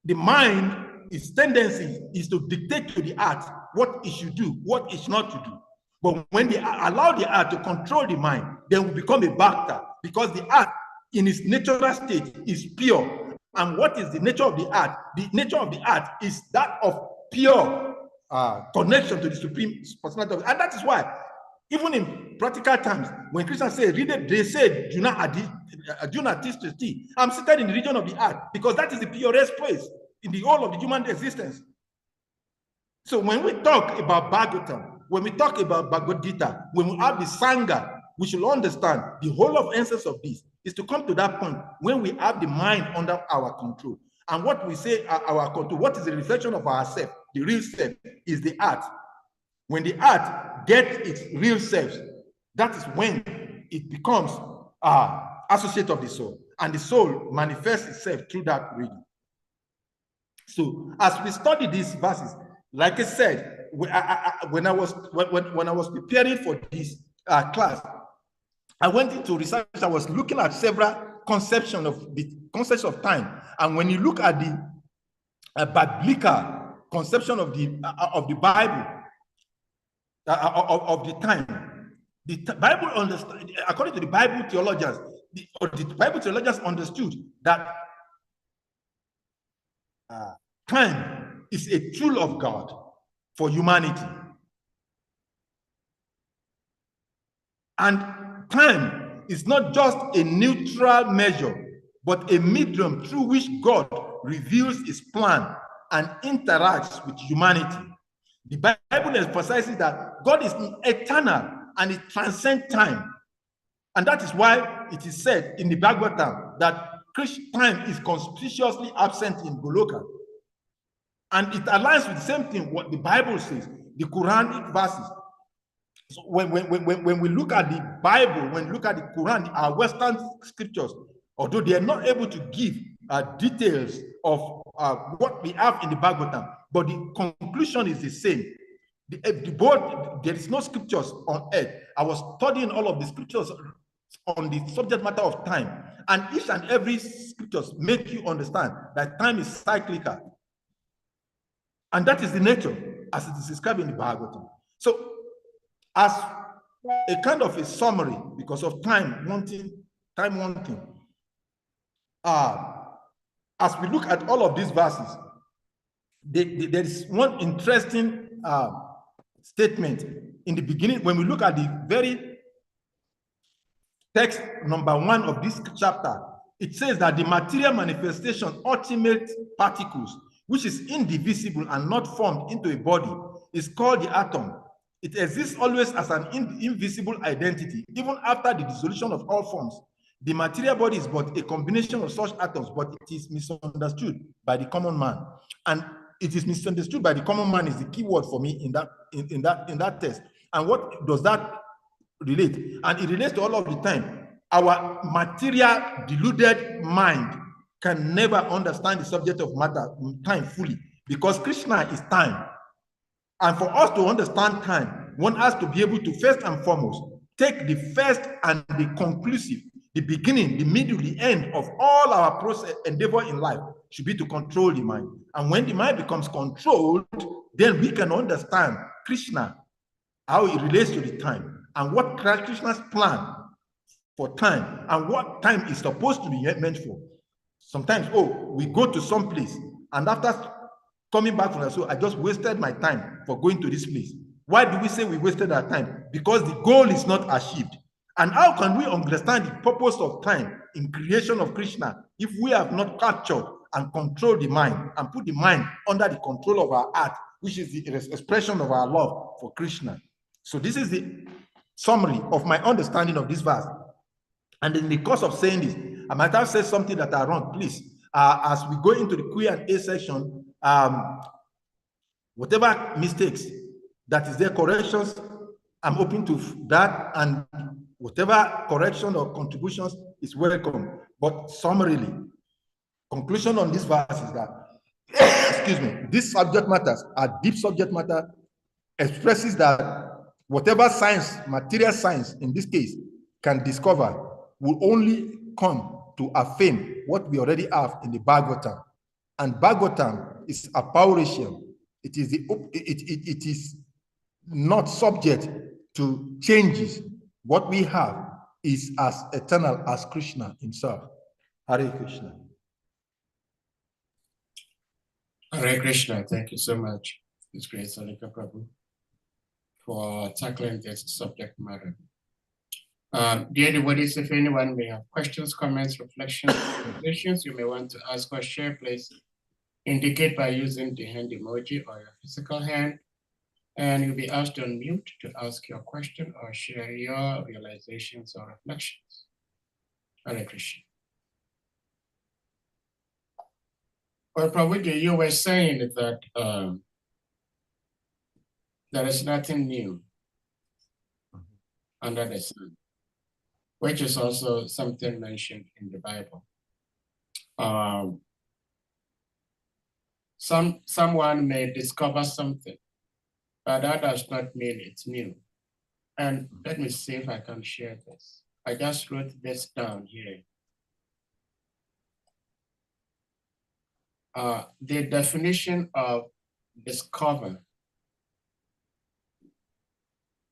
The mind, its tendency is to dictate to the heart what it should do, what it should not to do. But when they allow the heart to control the mind, then will become a bhakta, because the heart in its natural state is pure. And what is the nature of the heart? The nature of the heart is that of pure connection to the Supreme Personality. And that is why, even in practical terms, when Christians say, read it, they say, do not teach to see. I'm seated in the region of the heart, because that is the purest place in the whole of the human existence. So when we talk about Bhagavatam, when we talk about Bhagavad Gita, when we have the Sangha, we should understand the whole of essence of this is to come to that point when we have the mind under our control. And what we say our control, what is the reflection of ourself, the real self, is the heart. When the heart gets its real self, that is when it becomes associate of the soul, and the soul manifests itself through that reading. So as we study these verses, like I said, when I was preparing for this class, I went into research. I was looking at several conceptions of the concepts of time, and when you look at the biblical conception of the Bible of the time, the Bible understood, according to the Bible theologians, the Bible theologians understood that time is a tool of God for humanity. And time is not just a neutral measure, but a medium through which God reveals his plan and interacts with humanity. The Bible emphasizes that God is eternal and it transcends time. And that is why it is said in the Bhagavatam that time is conspicuously absent in Goloka. And it aligns with the same thing what the Bible says, the Quranic verses. So when we look at the Bible, when we look at the Quran, our Western scriptures, although they are not able to give details of what we have in the Bhagavatam, but the conclusion is the same. There is no scriptures on earth. I was studying all of the scriptures on the subject matter of time, and each and every scriptures make you understand that time is cyclical. And that is the nature as it is described in the Bhagavatam. So, as a kind of a summary, because of time wanting, as we look at all of these verses, there is one interesting statement in the beginning. When we look at the very text number 1 of this chapter, it says that the material manifestation, ultimate particles, which is indivisible and not formed into a body, is called the atom. It exists always as an invisible identity, even after the dissolution of all forms. The material body is but a combination of such atoms, but it is misunderstood by the common man. And it is misunderstood by the common man is the key word for me in that text. And what does that relate? And it relates to all of the time. Our material deluded mind can never understand the subject of matter, time fully, because Krishna is time. And for us to understand time, one has to be able to first and foremost take the first and the conclusive, the beginning, the middle, the end of all our process endeavor in life should be to control the mind. And when the mind becomes controlled, then we can understand Krishna, how it relates to the time, and what Krishna's plan for time, and what time is supposed to be meant for. Sometimes, we go to some place, and after coming back from that, so I just wasted my time for going to this place. Why do we say we wasted our time? Because the goal is not achieved. And how can we understand the purpose of time in creation of Krishna if we have not captured and controlled the mind and put the mind under the control of our heart, which is the expression of our love for Krishna? So this is the summary of my understanding of this verse. And in the course of saying this, I might have said something that are wrong. Please, as we go into the Q&A section, whatever mistakes that is there, corrections, I'm open to that, and whatever correction or contributions is welcome. But summarily, conclusion on this verse is that, excuse me, these subject matters are deep subject matter, expresses that whatever science, material science in this case, can discover will only come to affirm what we already have in the Bhagavatam. And Bhagavatam is a Paurisham. It is not subject to changes. What we have is as eternal as Krishna himself. Hare Krishna. Hare Krishna. Thank you so much, His Grace Salika Prabhu, for tackling this subject matter. Dear devotees, if anyone may have questions, comments, reflections, suggestions you may want to ask or share, please indicate by using the hand emoji or your physical hand, and you'll be asked to unmute to ask your question or share your realizations or reflections. Hare Krishna. Well, Prabhuji, you were saying that there is nothing new under the sun, which is also something mentioned in the Bible. Someone may discover something, but that does not mean it's new. And let me see if I can share this. I just wrote this down here. The definition of discover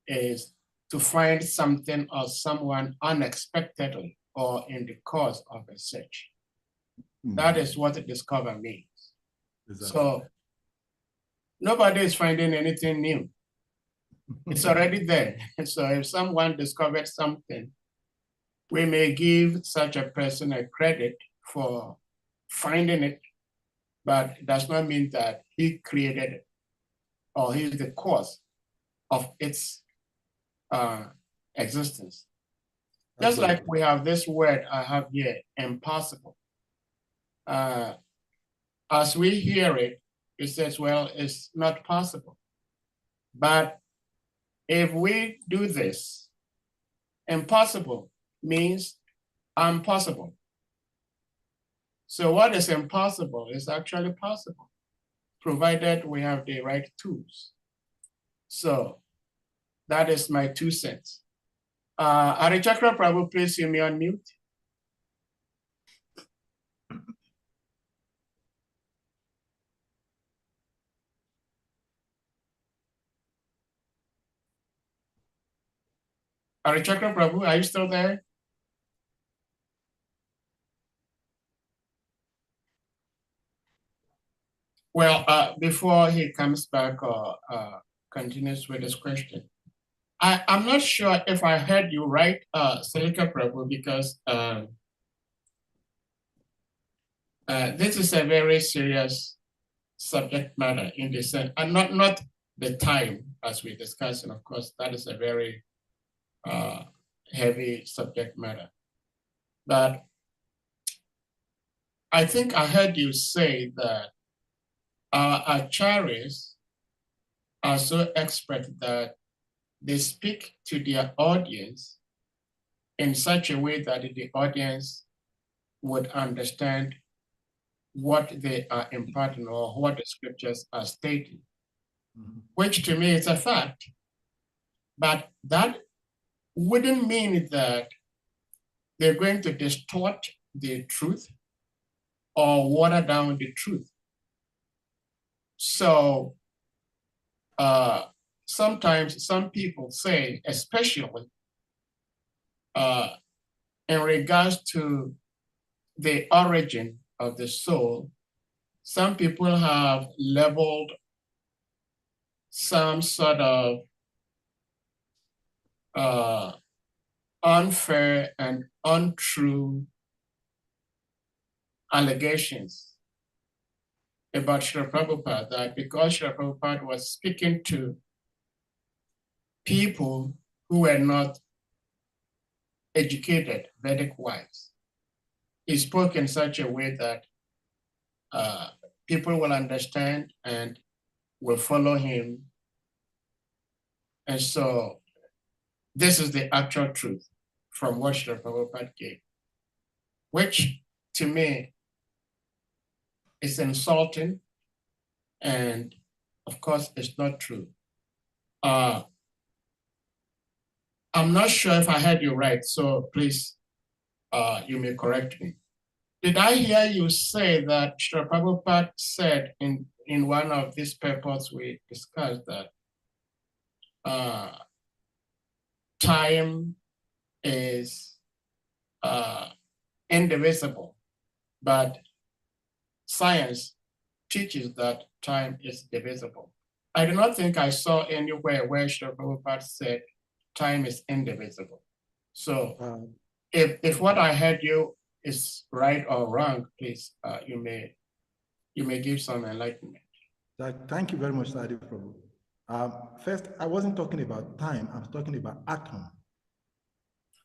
is to find something or someone unexpectedly or in the course of a search. That is what discover means. Exactly. So nobody is finding anything new. It's already there. So if someone discovered something, we may give such a person a credit for finding it, but it does not mean that he created it or he is the cause of its existence. Just like we have this word I have here, impossible. As we hear it, it says, well, it's not possible. But if we do this, impossible means impossible. So what is impossible is actually possible, provided we have the right tools. So that is my 2 cents. Arichakra Prabhu, please hear me on mute. Arichakra Prabhu, are you still there? Well, before he comes back or continues with his question, I'm not sure if I heard you right, Salika Prabhu, because this is a very serious subject matter in the sense, and not the time as we discussed, and of course that is a very heavy subject matter. But I think I heard you say that our acharyas are so expert that they speak to their audience in such a way that the audience would understand what they are imparting or what the scriptures are stating, which to me is a fact. But that wouldn't mean that they're going to distort the truth or water down the truth. So sometimes some people say, especially in regards to the origin of the soul, some people have leveled some sort of unfair and untrue allegations about Srila Prabhupada, that because Srila Prabhupada was speaking to people who were not educated, Vedic-wise, he spoke in such a way that people will understand and will follow him. And so this is the actual truth from what Srila Prabhupada gave, which to me is insulting, and of course it's not true. I'm not sure if I heard you right, so please, you may correct me. Did I hear you say that Srila Prabhupada said in one of these papers we discussed that time is indivisible, but science teaches that time is divisible? I do not think I saw anywhere where Srila Prabhupada said time is indivisible. So if what I heard you is right or wrong, please, you may give some enlightenment. Thank you very much, Sadi Prabhu. First, I wasn't talking about time, I was talking about atom.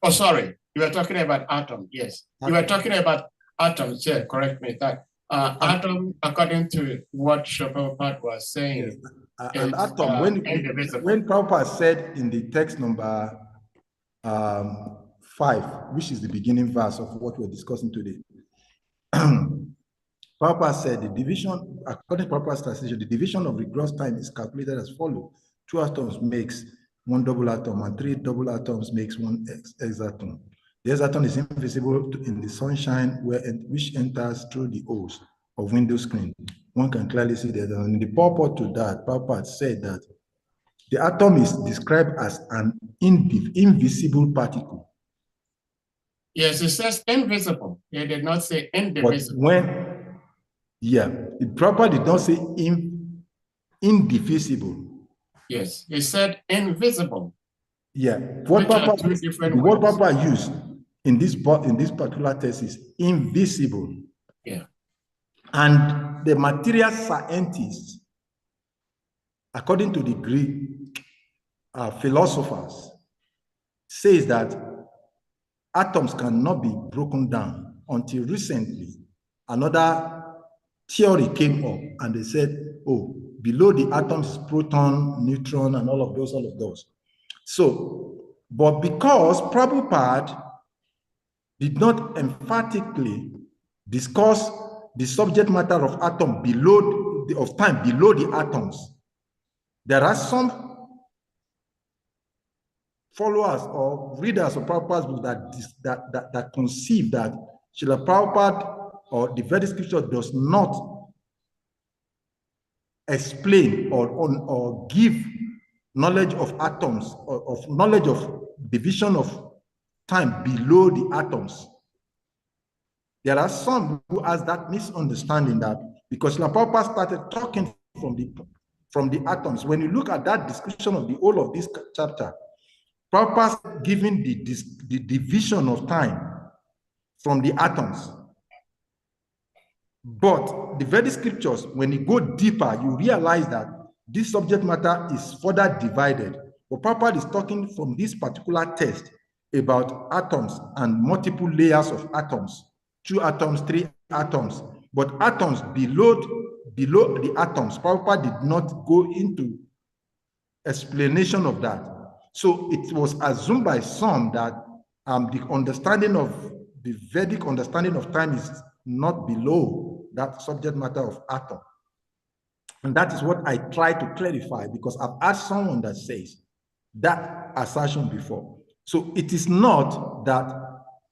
Oh, sorry, you were talking about atom, yes. You were talking about atoms, yeah, correct me. That atom, according to what Srila Prabhupada was saying, yes. An atom, when Prabhupada said in the text number 5, which is the beginning verse of what we're discussing today, Prabhupada said the division, according to Prabhupada's translation, the division of the gross time is calculated as follows. 2 atoms makes 1 double atom, and 3 double atoms makes 1 exatom. The exatom is invisible in the sunshine which enters through the holes of window screen. One can clearly see that. And in the purport to that, Prabhupada said that the atom is described as an invisible particle. Yes, it says invisible. It did not say indivisible. But Prabhupada did not say indivisible. Yes, it said invisible. Yeah, what Papa used in this particular text is invisible. Yeah. And the material scientists, according to the Greek philosophers, says that atoms cannot be broken down until recently. Another theory came up and they said, oh, below the atoms, proton, neutron, and all of those. So, but because Prabhupada did not emphatically discuss the subject matter of atom below the atoms, there are some followers or readers of Prabhupada's book that conceive that Srila Prabhupada or the Vedic scripture does not explain or give knowledge of atoms or of knowledge of division of time below the atoms. There are some who has that misunderstanding that because Srila Prabhupada started talking from the atoms. When you look at that description of the whole of this chapter, Prabhupada giving the division of time from the atoms. But the Vedic scriptures, when you go deeper, you realize that this subject matter is further divided. But Prabhupada is talking from this particular text about atoms and multiple layers of atoms, 2 atoms, 3 atoms, but atoms below the atoms. Prabhupada did not go into explanation of that. So it was assumed by some that the understanding of the Vedic understanding of time is not below that subject matter of atom. And that is what I try to clarify because I've asked someone that says that assertion before. So it is not that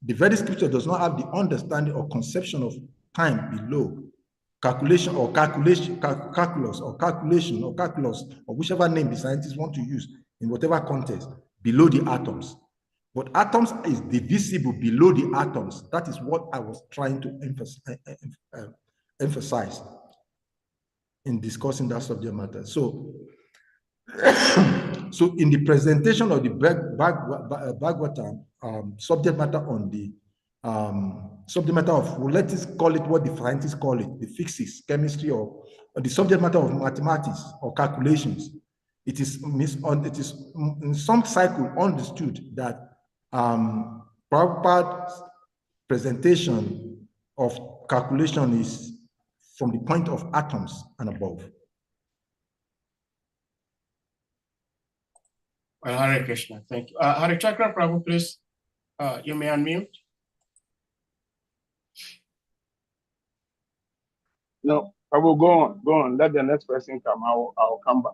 the Vedic scripture does not have the understanding or conception of time below calculus, or whichever name the scientists want to use in whatever context, below the atoms. But atoms is divisible below the atoms. That is what I was trying to emphasize in discussing that subject matter. So, so in the presentation of the Bhagavatam subject matter on the subject matter of, well, let's call it what the scientists call it, the physics, chemistry, or the subject matter of mathematics or calculations, it is in some cycle understood that Prabhupada's presentation of calculation is from the point of atoms and above. Well, Hare Krishna, thank you. Hare Chakra Prabhu, please, you may unmute. No, I will go on. Let the next person come. I'll come back.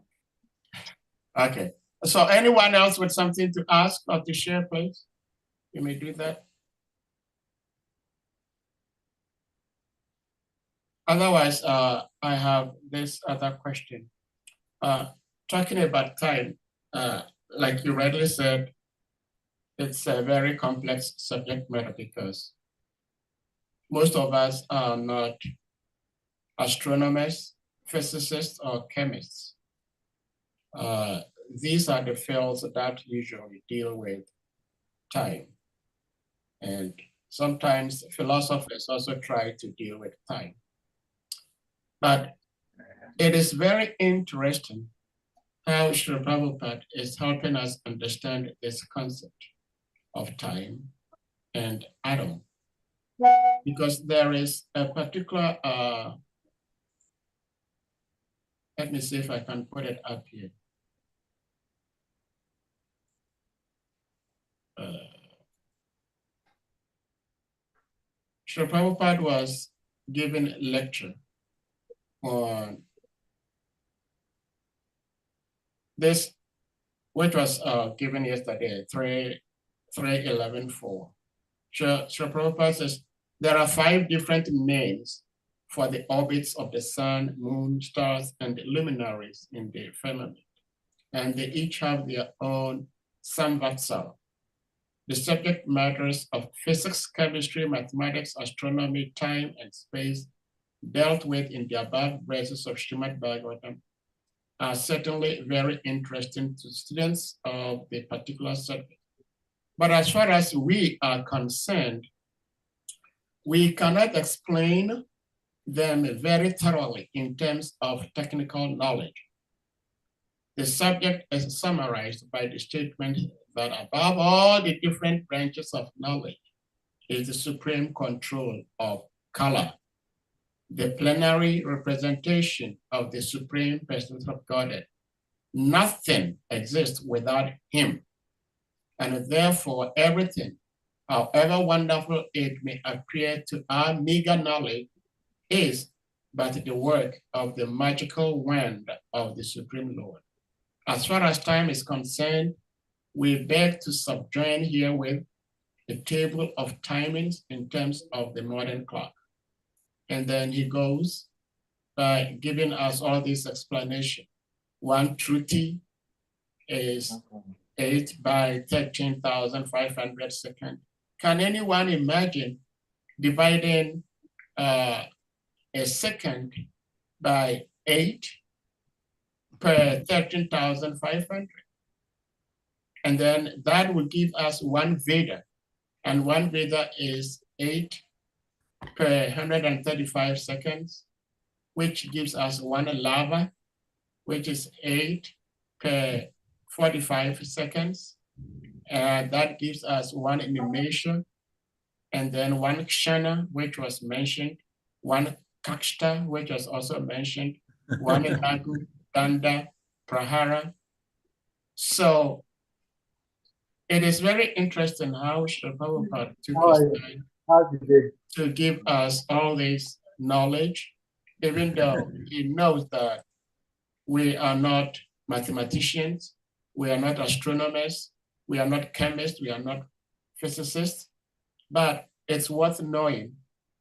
Okay. So anyone else with something to ask or to share, please? You may do that. Otherwise, I have this other question. Talking about time, like you rightly said, it's a very complex subject matter because most of us are not astronomers, physicists, or chemists. These are the fields that usually deal with time. And sometimes philosophers also try to deal with time. But it is very interesting how Srila Prabhupada is helping us understand this concept of time and atom. Because there is a particular, let me see if I can put it up here. Srila Prabhupada was giving a lecture on this, which was given yesterday, 3.11.4. Srila Prabhupada says, there are 5 different names for the orbits of the sun, moon, stars, and luminaries in the firmament. And they each have their own samvatsara. The subject matters of physics, chemistry, mathematics, astronomy, time, and space dealt with in the above verses of Srimad Bhagavatam are certainly very interesting to students of the particular subject. But as far as we are concerned, we cannot explain them very thoroughly in terms of technical knowledge. The subject is summarized by the statement that above all the different branches of knowledge is the supreme control of color, the plenary representation of the supreme presence of Godhead. Nothing exists without him. And therefore everything, however wonderful it may appear to our meager knowledge, is but the work of the magical wand of the Supreme Lord. As far as time is concerned, we beg to subjoin here with a table of timings in terms of the modern clock. And then he goes by giving us all this explanation. 1 Truti is 8 by 13,500 seconds. Can anyone imagine dividing a second by 8 per 13,500? And then that will give us 1 Veda. And 1 Veda is 8 per 135 seconds, which gives us 1 Lava, which is 8 per 45 seconds. And that gives us 1 Nimesha, and then 1 Kshana, which was mentioned, 1 Kakshta, which was also mentioned, 1 Lagu, Danda, Prahara. So it is very interesting how Srila Prabhupada took his time to give us all this knowledge, even though he knows that we are not mathematicians, we are not astronomers, we are not chemists, we are not physicists, but it's worth knowing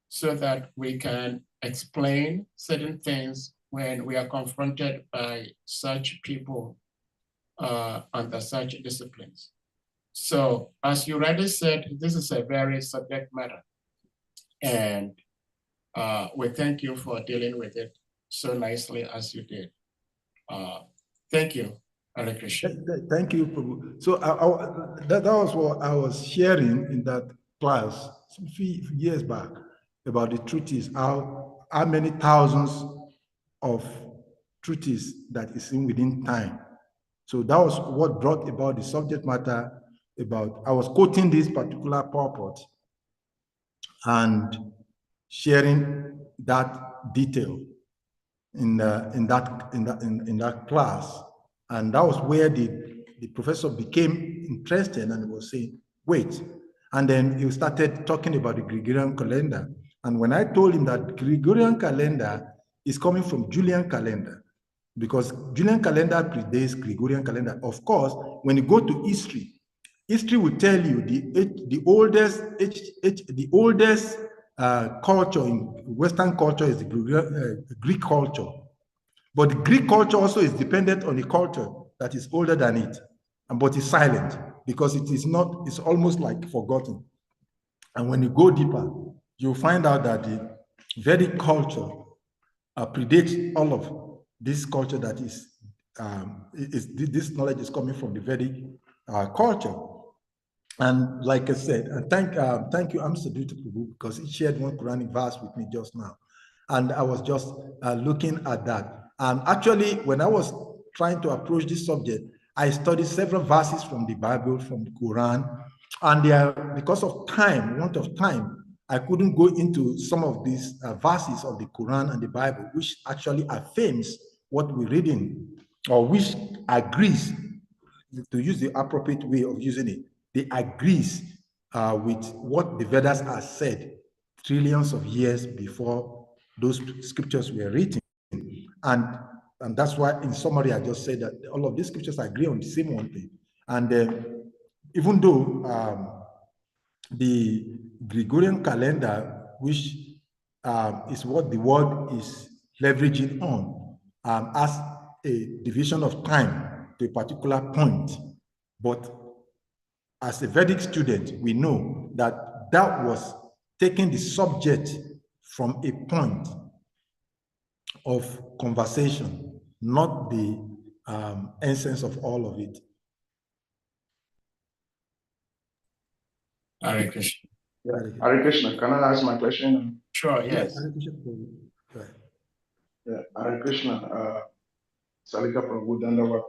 so that we can explain certain things when we are confronted by such people under such disciplines. So as you already said, this is a very subject matter. And we thank you for dealing with it so nicely as you did. Thank you, Hare Krishna. Thank you, Prabhu. So that was what I was sharing in that class some few years back about the treatise, how many thousands of treatises that is in within time. So that was what brought about the subject matter about, I was quoting this particular purport and sharing that detail in that class. And that was where the the professor became interested and was saying, wait. And then he started talking about the Gregorian calendar. And when I told him that Gregorian calendar is coming from Julian calendar, because Julian calendar predates Gregorian calendar. Of course, when you go to history, history will tell you the oldest culture in Western culture is the Greek culture. But the Greek culture also is dependent on a culture that is older than it, but it's silent because it is not, it's almost like forgotten. And when you go deeper, you'll find out that the Vedic culture predates all of this culture that is, this knowledge is coming from the Vedic culture. And like I said, thank you, Mr. Prabhu, because he shared one Quranic verse with me just now. And I was just looking at that. And actually, when I was trying to approach this subject, I studied several verses from the Bible, from the Quran. And because of time, want of time, I couldn't go into some of these verses of the Quran and the Bible, which actually affirms what we're reading, or which agrees, to use the appropriate way of using it, they agrees with what the Vedas have said trillions of years before those scriptures were written. And that's why, in summary, I just said that all of these scriptures agree on the same one thing. And even though the Gregorian calendar, which is what the world is leveraging on, as a division of time to a particular point, but as a Vedic student, we know that that was taking the subject from a point of conversation, not the essence of all of it. Hare Krishna. Hare Krishna, can I ask my question? Sure, yes. Yeah, Hare Krishna, Salika Prabhu, Dandavat.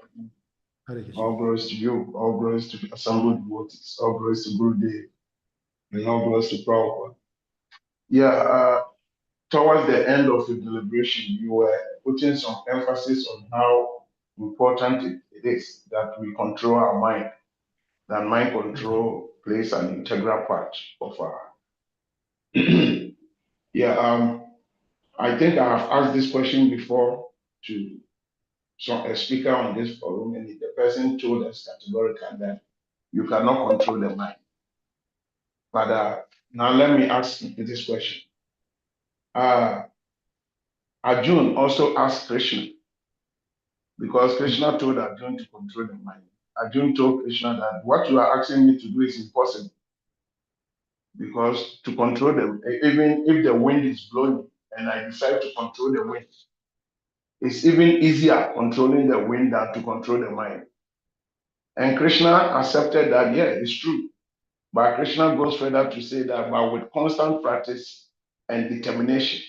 All glories to you, all glories to the assembled devotees, all glories to Gurudev, and all glories to Prabhupada. Yeah, towards the end of the deliberation, you were putting some emphasis on how important it is that we control our mind, that mind control plays an integral part of our. Yeah, I think I have asked this question before to a speaker on this forum, and the person told us categorically that you cannot control the mind. But now let me ask this question. Arjun also asked Krishna, because Krishna told Arjun to control the mind. Arjun told Krishna that what you are asking me to do is impossible, because to control them, even if the wind is blowing and I decide to control the wind, it's even easier controlling the wind than to control the mind. And Krishna accepted that, yeah, it's true. But Krishna goes further to say that, but with constant practice and determination.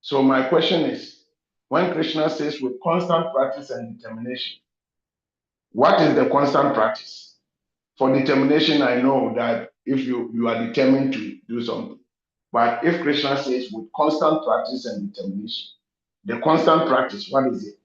So my question is, when Krishna says with constant practice and determination, what is the constant practice? For determination, I know that if you are determined to do something. But if Krishna says with constant practice and determination, the constant practice, what is it?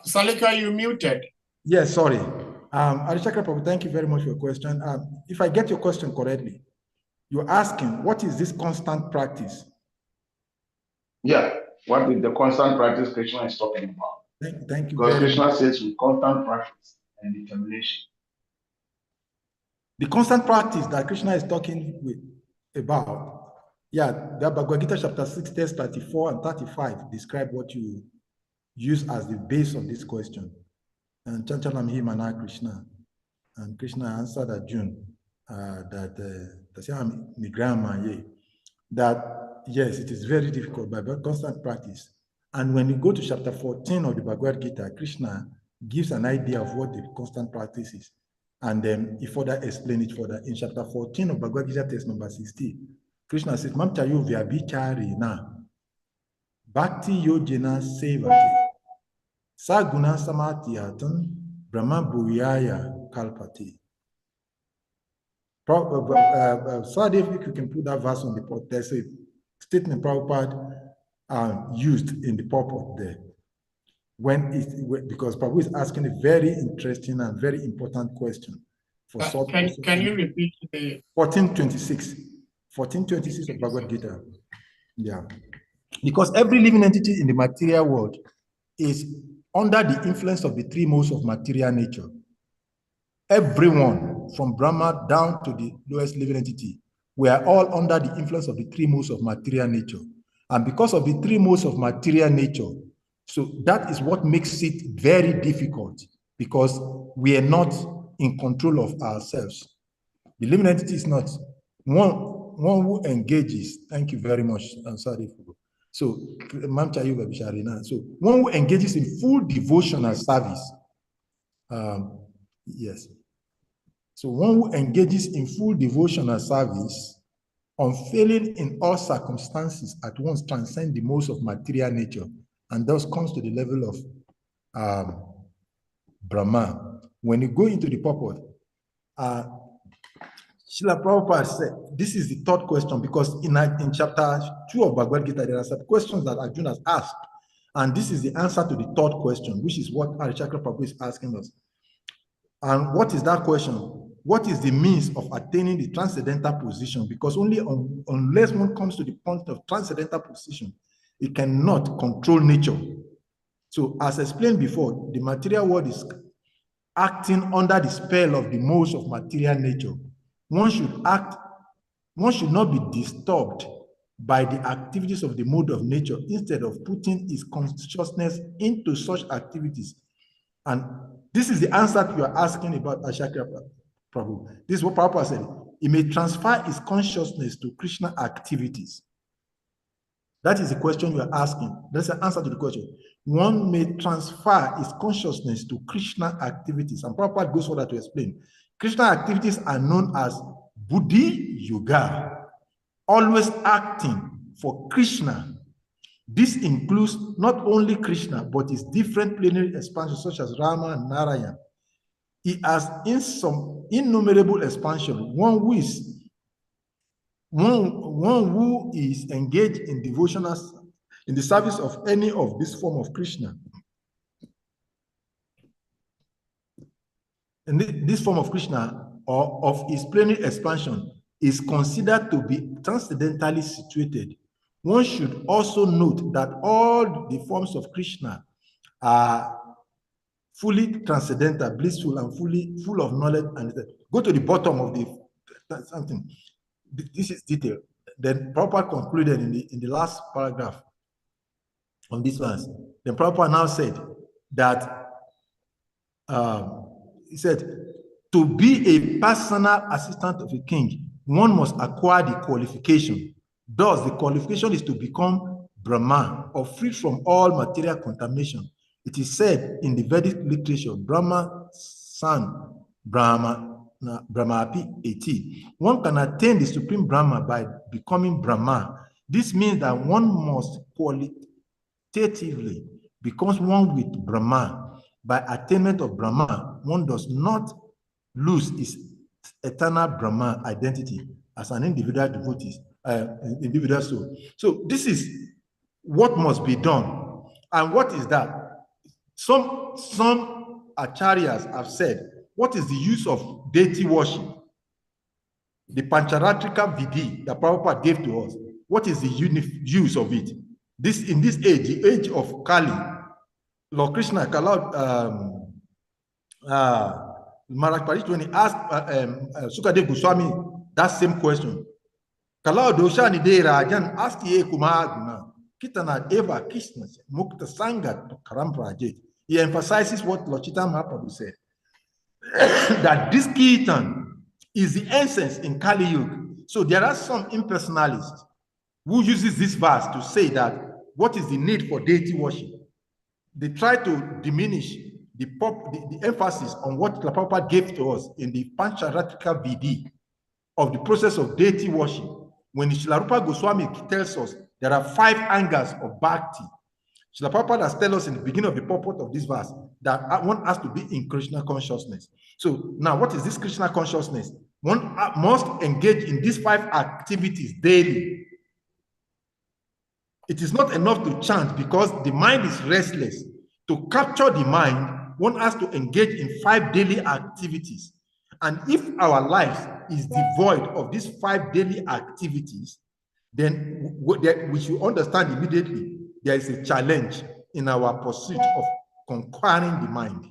Salika, you muted. Yes, sorry. Arishakra Prabhu, thank you very much for your question. If I get your question correctly, you're asking, what is this constant practice? Yeah, what is the constant practice Krishna is talking about? Thank you because very Krishna much. says with constant practice and determination. The constant practice that Krishna is talking about, yeah, the Bhagavad Gita chapter 6, text 34 and 35 describe what you use as the base of this question. And Chanchalam Himana Krishna. And Krishna answered Arjuna that yes, it is very difficult by constant practice. And when you go to chapter 14 of the Bhagavad Gita, Krishna gives an idea of what the constant practice is. And then he further explains it further. In chapter 14 of Bhagavad Gita, text number 60, Krishna says, Mam chayo vyabhichari na bhakti yojana sevate Saguna Samatiyatan Brahma Bhuyaya Kalpati. Sorry, if you can put that verse on the port, there's a statement Prabhupada used in the purport there. Because Prabhu is asking a very interesting and very important question. Can you repeat the 1426? 1426 of Bhagavad Gita. Yeah. Because every living entity in the material world is under the influence of the three modes of material nature. Everyone, from Brahma down to the lowest living entity, we are all under the influence of the three modes of material nature. And because of the three modes of material nature, so that is what makes it very difficult, because we are not in control of ourselves. The living entity is not. One who engages, thank you very much. I'm sorry. So, so one who engages in full devotional service, yes. So one who engages in full devotional service, unfailing in all circumstances, at once transcend the modes of material nature, and thus comes to the level of Brahma. When you go into the purport, Srila Prabhupada said, this is the third question, because in chapter 2 of Bhagavad Gita, there are some questions that Arjuna has asked, and this is the answer to the third question, which is what Harichakra Prabhu is asking us. And what is that question? What is the means of attaining the transcendental position? Because only unless one comes to the point of transcendental position, it cannot control nature. So as explained before, the material world is acting under the spell of the modes of material nature. One should not be disturbed by the activities of the mode of nature, instead of putting his consciousness into such activities. And this is the answer you are asking about Ashakya Prabhu. This is what Prabhupada said. He may transfer his consciousness to Krishna activities. That is the question you are asking. That's the answer to the question. One may transfer his consciousness to Krishna activities. And Prabhupada goes further to explain. Krishna activities are known as Buddhi Yoga, always acting for Krishna. This includes not only Krishna, but his different plenary expansions, such as Rama and Narayana. He has in some innumerable expansion, one who is engaged in devotional, in the service of any of this form of Krishna. And this form of Krishna, or of his plenary expansion, is considered to be transcendentally situated. One should also note that all the forms of Krishna are fully transcendental, blissful, and full of knowledge. And go to the bottom of the something. This is detail. Then Prabhupada concluded in the last paragraph on this verse. Then Prabhupada now said that he said, to be a personal assistant of a king, one must acquire the qualification. Thus, the qualification is to become Brahma, or free from all material contamination. It is said in the Vedic literature, Brahma San Brahma Brahmapi Eti. One can attain the supreme Brahma by becoming Brahma. This means that one must qualitatively become one with Brahma. By attainment of Brahma, one does not lose his eternal Brahma identity as an individual devotee, individual soul. So this is what must be done. And what is that? Some acharyas have said, what is the use of deity worship? The Pancharatrika Vidhi that Prabhupada gave to us, what is the use of it? This, in this age, the age of Kali, Lord Krishna allowed Maharaj Parikshit, when he asked Sukadev Goswami that same question, Kalau dosha ni de rajan asti e kumaguna kitana eva Krishna mukta sangat karam prajet. He emphasizes what Lord Chaitanya Mahaprabhu said, that this kirtan is the essence in Kali Yuga. So there are some impersonalists who uses this verse to say that what is the need for deity worship? They try to diminish the emphasis on what Prabhupada gave to us in the Pancharatrika Vidhi of the process of deity worship. When Srila Rupa Goswami tells us there are 5 angles of bhakti. Srila Prabhupada has told us in the beginning of the purport of this verse that one has to be in Krishna consciousness. So now, what is this Krishna consciousness? One must engage in these 5 activities daily. It is not enough to chant because the mind is restless. To capture the mind, one has to engage in 5 daily activities. And if our life is devoid of these 5 daily activities, then we should understand immediately there is a challenge in our pursuit of conquering the mind.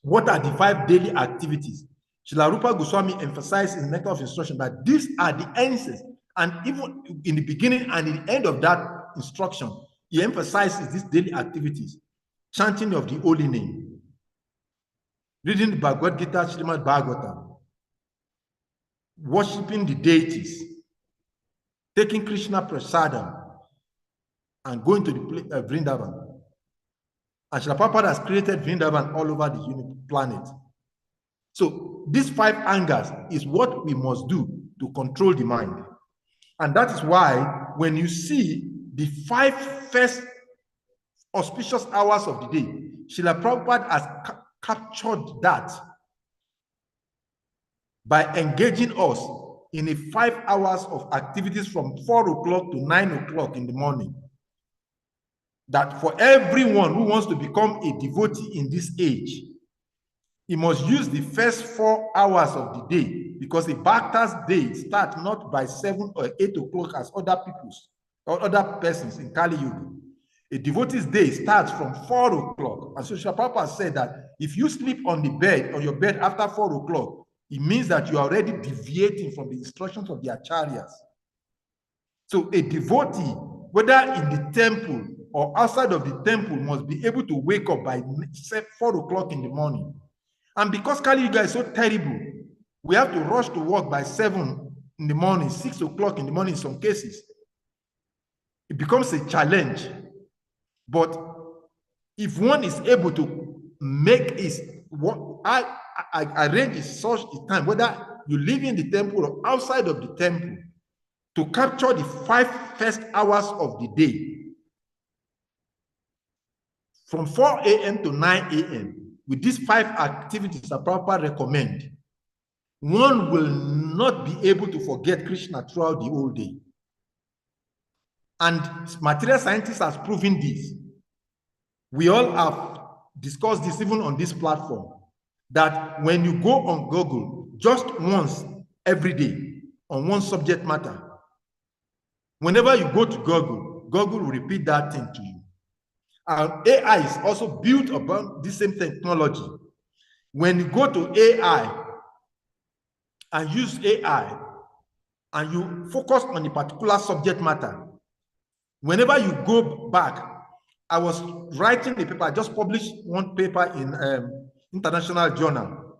What are the 5 daily activities? Srila Rupa Goswami emphasized in the Nectar of Instruction that these are the answers. And even in the beginning and in the end of that instruction, he emphasizes these daily activities: chanting of the holy name, reading the Bhagavad Gita, Srimad Bhagavatam, worshipping the deities, taking Krishna Prasadam, and going to the Vrindavan. And Srila Prabhupada has created Vrindavan all over the planet. So these 5 angers is what we must do to control the mind. And that is why when you see the 5 first auspicious hours of the day, Srila Prabhupada has captured that by engaging us in a 5 hours of activities from 4 o'clock to 9 o'clock in the morning. That for everyone who wants to become a devotee in this age, he must use the first 4 hours of the day, because a Bhakta's day starts not by 7 or 8 o'clock as other people's or other persons in Kali Yuga. A devotee's day starts from 4 o'clock. And so Srila Prabhupada said that if you sleep on your bed after 4 o'clock, it means that you are already deviating from the instructions of the acharyas. So a devotee, whether in the temple or outside of the temple, must be able to wake up by 4 o'clock in the morning. And because Kali Yuga is so terrible, we have to rush to work by 7 in the morning, 6 o'clock in the morning in some cases. It becomes a challenge. But if one is able to make I arrange such a time, whether you live in the temple or outside of the temple, to capture the 5 first hours of the day, from 4 a.m. to 9 a.m., with these 5 activities that Prabhupada recommend, one will not be able to forget Krishna throughout the whole day. And material scientists have proven this. We all have discussed this even on this platform, that when you go on Google just once every day on one subject matter, whenever you go to Google, Google will repeat that thing to you. And AI is also built upon this same technology. When you go to AI and use AI and you focus on a particular subject matter, whenever you go back, I was writing a paper, I just published one paper in International Journal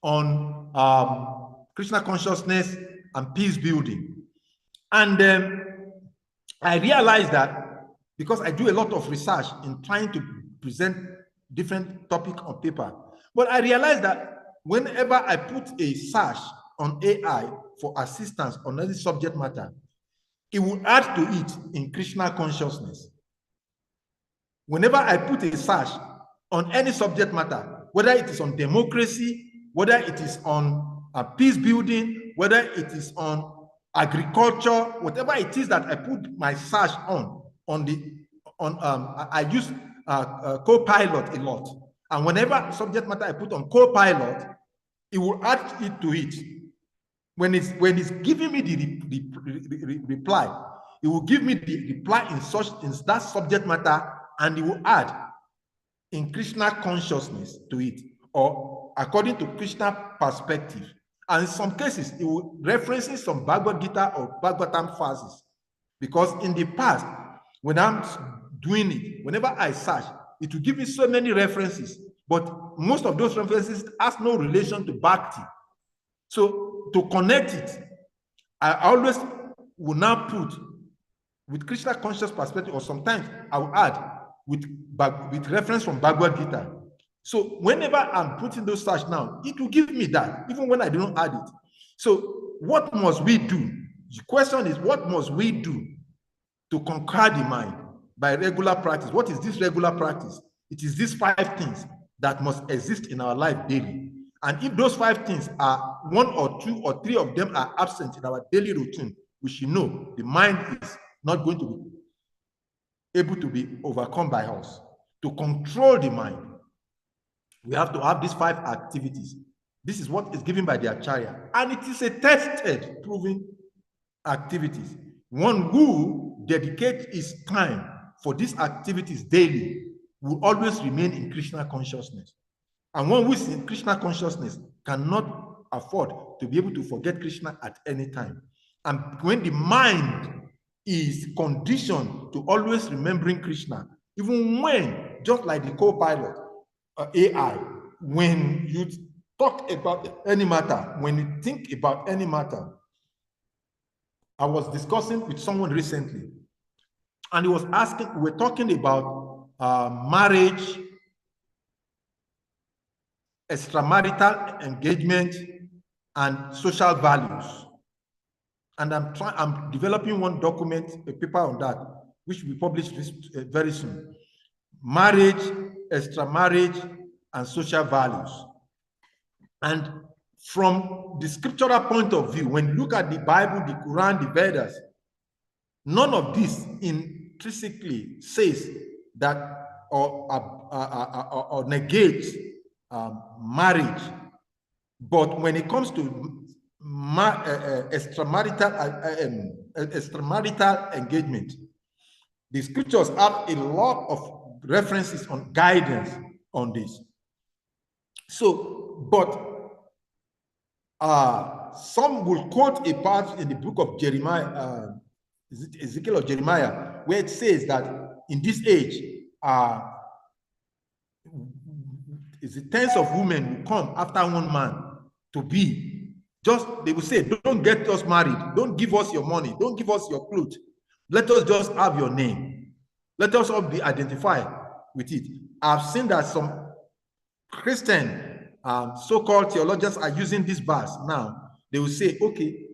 on Krishna consciousness and peace building. And I realized that because I do a lot of research in trying to present different topics on paper, but I realized that whenever I put a search on AI for assistance on any subject matter, it will add to it in Krishna consciousness. Whenever I put a search on any subject matter, whether it is on democracy, whether it is on peace building, whether it is on agriculture, whatever it is that I put my search I use Copilot a lot. And whenever subject matter I put on Copilot, it will add it to it. When it's giving me the reply, it will give me the reply in that subject matter, and it will add in Krishna consciousness to it, or according to Krishna perspective. And in some cases, it will referencing some Bhagavad Gita or Bhagavatam verses. Because in the past, when I'm doing it, whenever I search, it will give me so many references, but most of those references has no relation to Bhakti. So to connect it, I always will now put with Krishna conscious perspective, or sometimes I will add with reference from Bhagavad Gita. So whenever I'm putting those search now, it will give me that, even when I don't add it. So what must we do? The question is, what must we do to conquer the mind? by regular practice. What is this regular practice? It is these 5 things that must exist in our life daily. And if those 5 things are 1 or 2 or 3 of them are absent in our daily routine, we should know the mind is not going to be able to be overcome by us. To control the mind, we have to have these 5 activities. This is what is given by the Acharya, and it is a tested, proven activities. One who dedicates his time for these activities daily will always remain in Krishna consciousness. And one who is in Krishna consciousness cannot afford to be able to forget Krishna at any time. And when the mind is conditioned to always remembering Krishna, even when, just like the co-pilot, AI, when you talk about any matter, when you think about any matter, I was discussing with someone recently, and he was asking, we were talking about marriage, extramarital engagement, and social values. And I'm developing one document, a paper on that, which will be published very soon. Marriage, extramarriage, and social values. And from the scriptural point of view, when you look at the Bible, the Quran, the Vedas, none of this intrinsically says that or negates marriage. But when it comes to extramarital engagement, the scriptures have a lot of references on guidance on this. So, but some will quote a part in the book of Jeremiah, Ezekiel or Jeremiah, where it says that in this age, is the tens of women will come after one man to be. Just, they will say, don't get us married. Don't give us your money. Don't give us your clothes. Let us just have your name. Let us all be identified with it. I've seen that some Christian so-called theologians are using this verse now. They will say, okay,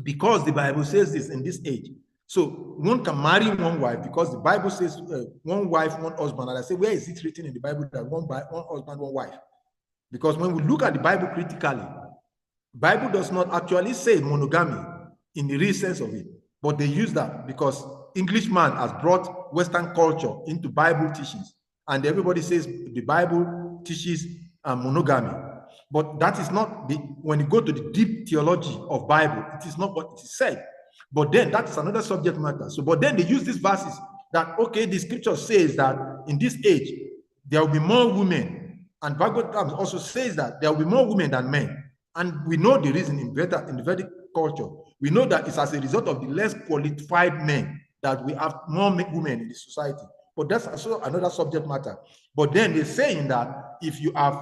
because the Bible says this in this age, so one can marry one wife because the Bible says one wife, one husband. And I say, where is it written in the Bible that one husband, one wife? Because when we look at the Bible critically, Bible does not actually say monogamy in the real sense of it, but they use that because Englishman has brought Western culture into Bible teachings, and everybody says the Bible teaches monogamy. But that is not the, when you go to the deep theology of Bible, it is not what it is said. But then that's another subject matter. So, but then they use these verses that, okay, the scripture says that in this age, there will be more women. And Bhagavad Gita also says that there will be more women than men. And we know the reason in the Vedic culture. We know that it's as a result of the less qualified men that we have more women in the society. But that's also another subject matter. But then they're saying that if you have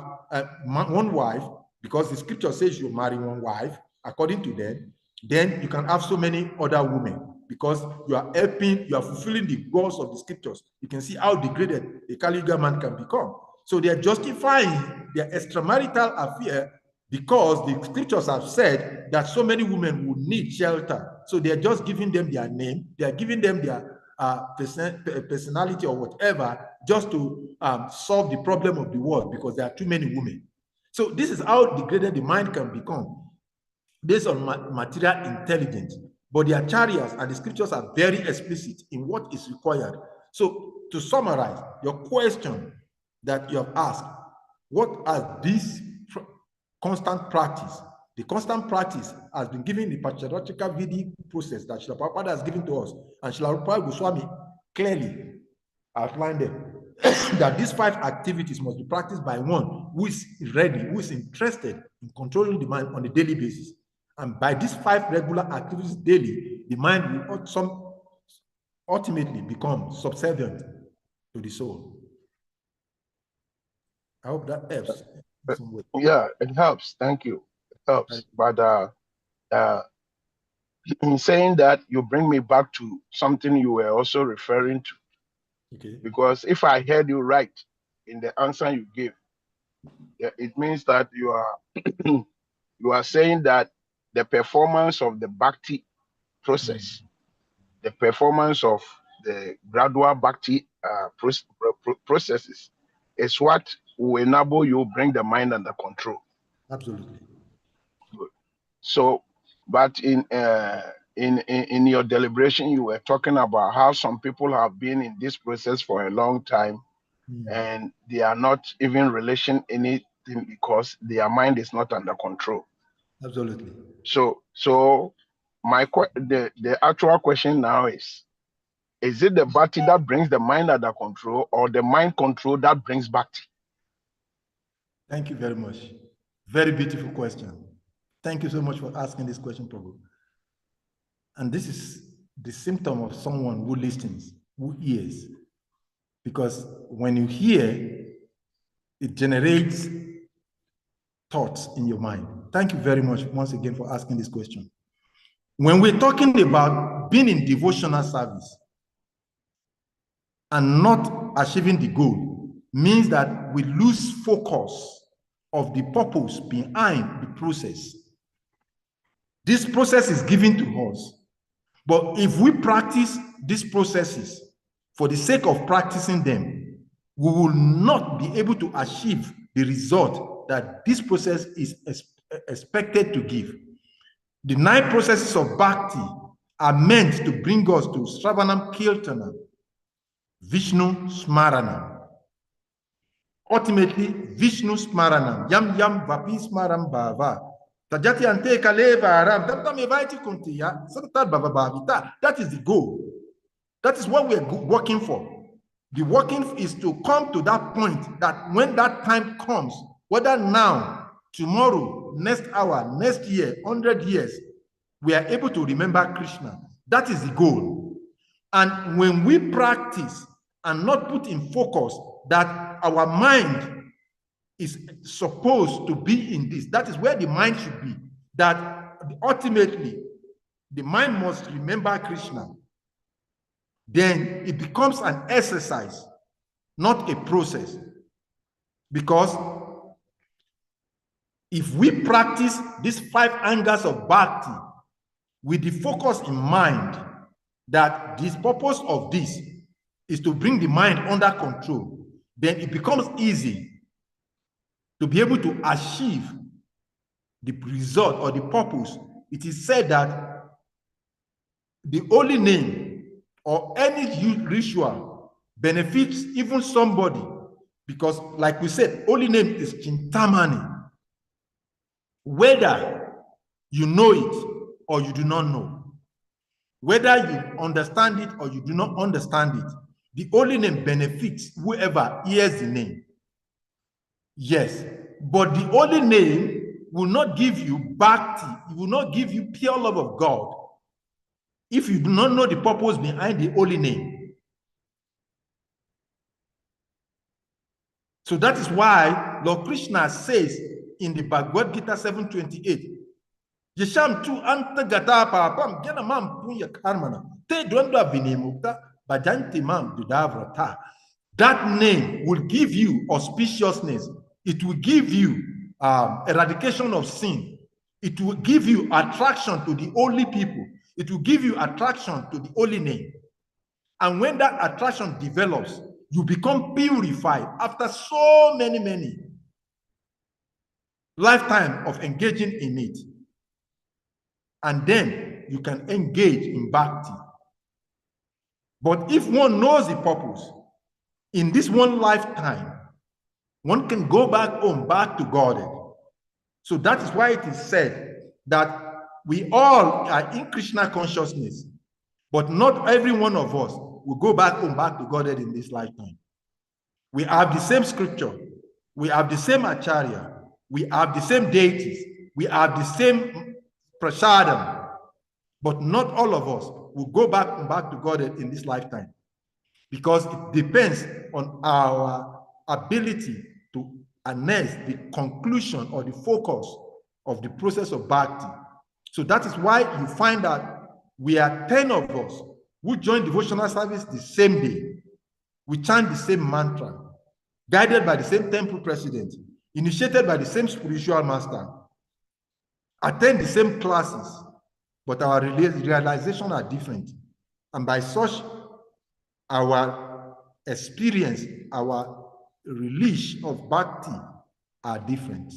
one wife, because the scripture says you marry one wife, according to them, then you can have so many other women because you are helping, you are fulfilling the goals of the scriptures. You can see how degraded a Kali Yuga man can become. So they are justifying their extramarital affair because the scriptures have said that so many women would need shelter. So they are just giving them their name, they are giving them their personality or whatever, just to solve the problem of the world because there are too many women. So this is how degraded the mind can become based on material intelligence. But the acharyas and the scriptures are very explicit in what is required. So to summarize your question that you have asked, what are these constant practice? The constant practice has been given the patriarchal Vedic process that Srila Prabhupada has given to us, and Srila Prabhupada Goswami clearly outlined them, that these 5 activities must be practiced by one who is ready, who is interested in controlling the mind on a daily basis. And by these 5 regular activities daily, the mind will ultimately become subservient to the soul. I hope that helps. Yeah, it helps. Thank you. It helps. But in saying that, you bring me back to something you were also referring to. Okay. Because if I heard you right in the answer you gave, it means that you are you are saying that the performance of the bhakti process, the performance of the gradual bhakti processes is what will enable you bring the mind under control. Absolutely. Good. So, but in your deliberation, you were talking about how some people have been in this process for a long time, and they are not even relishing anything because their mind is not under control. Absolutely. So the actual question now is it the bhakti that brings the mind under control, or the mind control that brings bhakti? Thank you very much. Very beautiful question. Thank you so much for asking this question, Prabhu. And this is the symptom of someone who listens, who hears. Because when you hear, it generates thoughts in your mind. Thank you very much once again for asking this question. When we're talking about being in devotional service and not achieving the goal, means that we lose focus of the purpose behind the process. This process is given to us. But if we practice these processes for the sake of practicing them, we will not be able to achieve the result that this process is expected to give. The 9 processes of bhakti are meant to bring us to Sravanam Kirtanam, Vishnu Smaranam. Ultimately, Vishnu Smaranam, Yam Yam Vapi Smaram Bhava. That is the goal. That is what we are working for. The working is to come to that point that when that time comes, whether now, tomorrow, next hour, next year, 100 years, we are able to remember Krishna. That is the goal. And when we practice and not put in focus that our mind is supposed to be in this, that is where the mind should be, that ultimately the mind must remember Krishna, then it becomes an exercise, not a process. Because if we practice these 5 angles of bhakti with the focus in mind that the purpose of this is to bring the mind under control, then it becomes easy to be able to achieve the result or the purpose. It is said that the holy name or any ritual benefits even somebody, because like we said, holy name is Chintamani. Whether you know it or you do not know, whether you understand it or you do not understand it, the holy name benefits whoever hears the name. Yes, but the holy name will not give you bhakti, it will not give you pure love of God if you do not know the purpose behind the holy name. So that is why Lord Krishna says in the Bhagavad Gita 7:28, Yesham tu anta gata papam gena mam punya karmana te dwanda vinemukta bajanti mam dudavrata. That name will give you auspiciousness. It will give you eradication of sin. It will give you attraction to the holy people. It will give you attraction to the holy name. And when that attraction develops, you become purified after so many lifetime of engaging in it. And then you can engage in bhakti. But if one knows the purpose, in this one lifetime, one can go back home, back to God. So that is why it is said that we all are in Krishna consciousness, but not every one of us will go back home, back to God in this lifetime. We have the same scripture, we have the same acharya, we have the same deities, we have the same prasadam, but not all of us will go back to God in this lifetime, because it depends on our ability to harness the conclusion or the focus of the process of bhakti. So that is why you find that we are 10 of us who join devotional service the same day. We chant the same mantra, guided by the same temple president, initiated by the same spiritual master, attend the same classes, but our realizations are different. And by such our experience, our release of bhakti are different.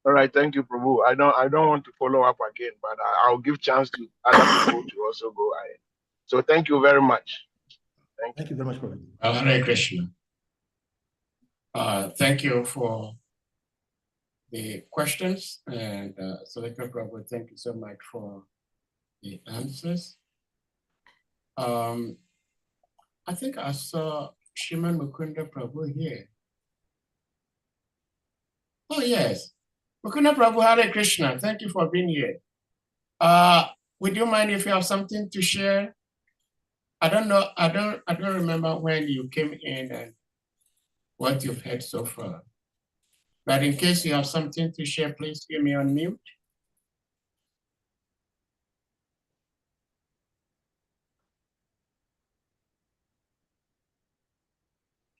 All right, thank you, Prabhu. I don't want to follow up again, but I'll give chance to other people to also go ahead. So thank you very much. Thank you very much, Prabhu. Hare Krishna. Thank you for the questions, and Salika Prabhu, thank you so much for the answers. I think I saw Shriman Mukunda Prabhu here. Oh yes, Mukunda Prabhu, Hare Krishna. Thank you for being here. Would you mind if you have something to share? I don't know. I don't remember when you came in and what you've heard so far. But in case you have something to share, please give me on mute.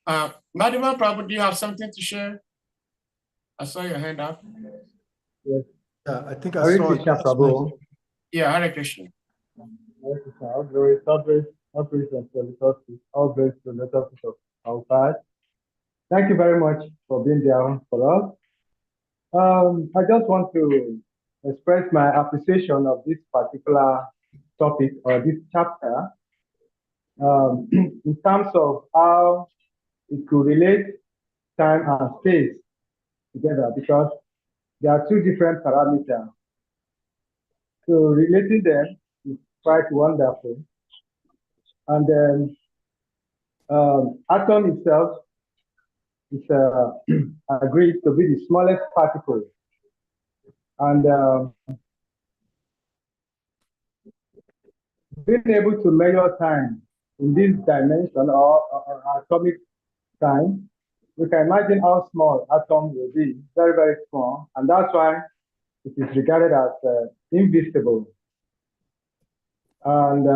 Madhima Prabhu, do you have something to share? I saw your hand up. Yes. Yeah, I think I Hare saw Krishna, it. Prabhu. Yeah, Hare Krishna. Hare Krishna. All glory, all praise, all praise and resources, all praise to the resources of our God. Thank you very much for being there for us. I just want to express my appreciation of this particular topic or this chapter in terms of how it could relate time and space together, because there are two different parameters. So relating them is quite wonderful. And then atom itself is agreed to be the smallest particle. And being able to measure time in this dimension or atomic time, we can imagine how small atom will be, very, very small. And that's why it is regarded as invisible. And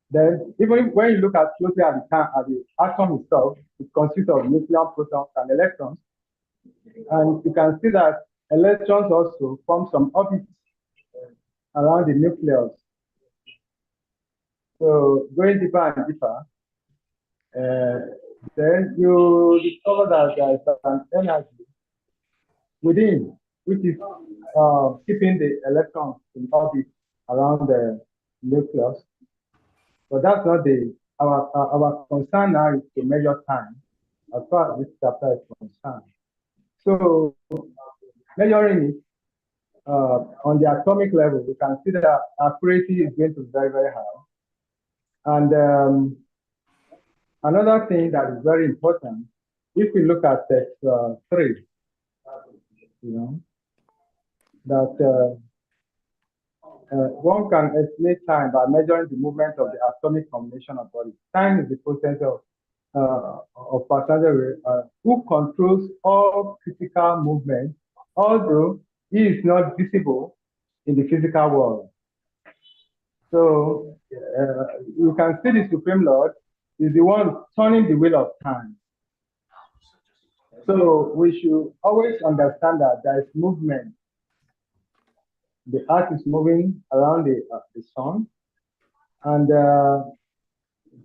then even when you look at closely at the atom itself, it consists of nucleon, protons, and electrons. And you can see that electrons also form some orbits around the nucleus. So going deeper and deeper, then you discover that there is an energy within, which is keeping the electrons in orbit around the nucleus. But that's not our concern now is to measure time as far as this chapter is concerned. So measuring it on the atomic level, we can see that accuracy is going to be very, very high. And another thing that is very important, if we look at text 3, you know, that one can estimate time by measuring the movement of the atomic combination of bodies. Time is the process of passenger who controls all physical movement, although he is not visible in the physical world. So you can see the Supreme Lord is the one turning the wheel of time. So we should always understand that there is movement. The earth is moving around the sun, and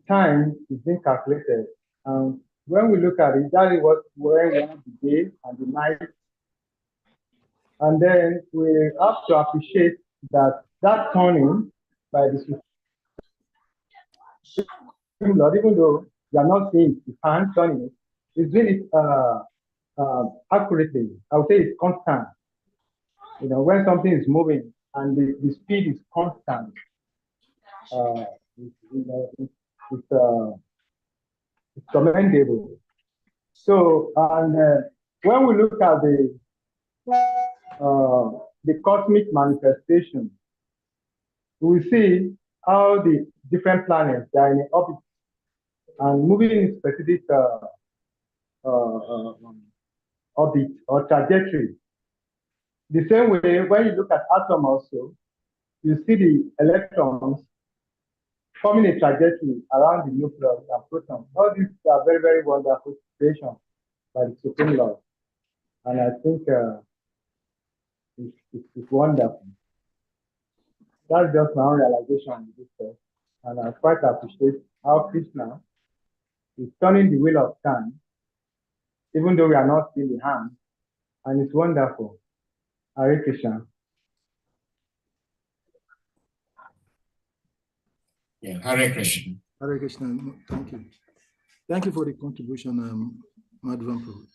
time is being calculated. And when we look at it, that is what where we have the day and the night. And then we have to appreciate that turning by the Supreme Lord, even though we are not seeing the hand turning it, is doing it accurately. I would say it's constant. You know, when something is moving and the speed is constant, it's commendable. So, and when we look at the cosmic manifestation, we see how the different planets are in orbit and moving in specific orbit or trajectory. The same way, when you look at atom also, you see the electrons forming a trajectory around the nucleus and protons. All these are very, very wonderful creations by the Supreme Lord. And I think it's wonderful. That's just my own realization with this text. And I quite appreciate how Krishna is turning the wheel of time, even though we are not seeing the hand, and it's wonderful. Hare Krishna. Yeah, Hare Krishna. Hare Krishna. Thank you. Thank you for the contribution, Madhavan Prabhu.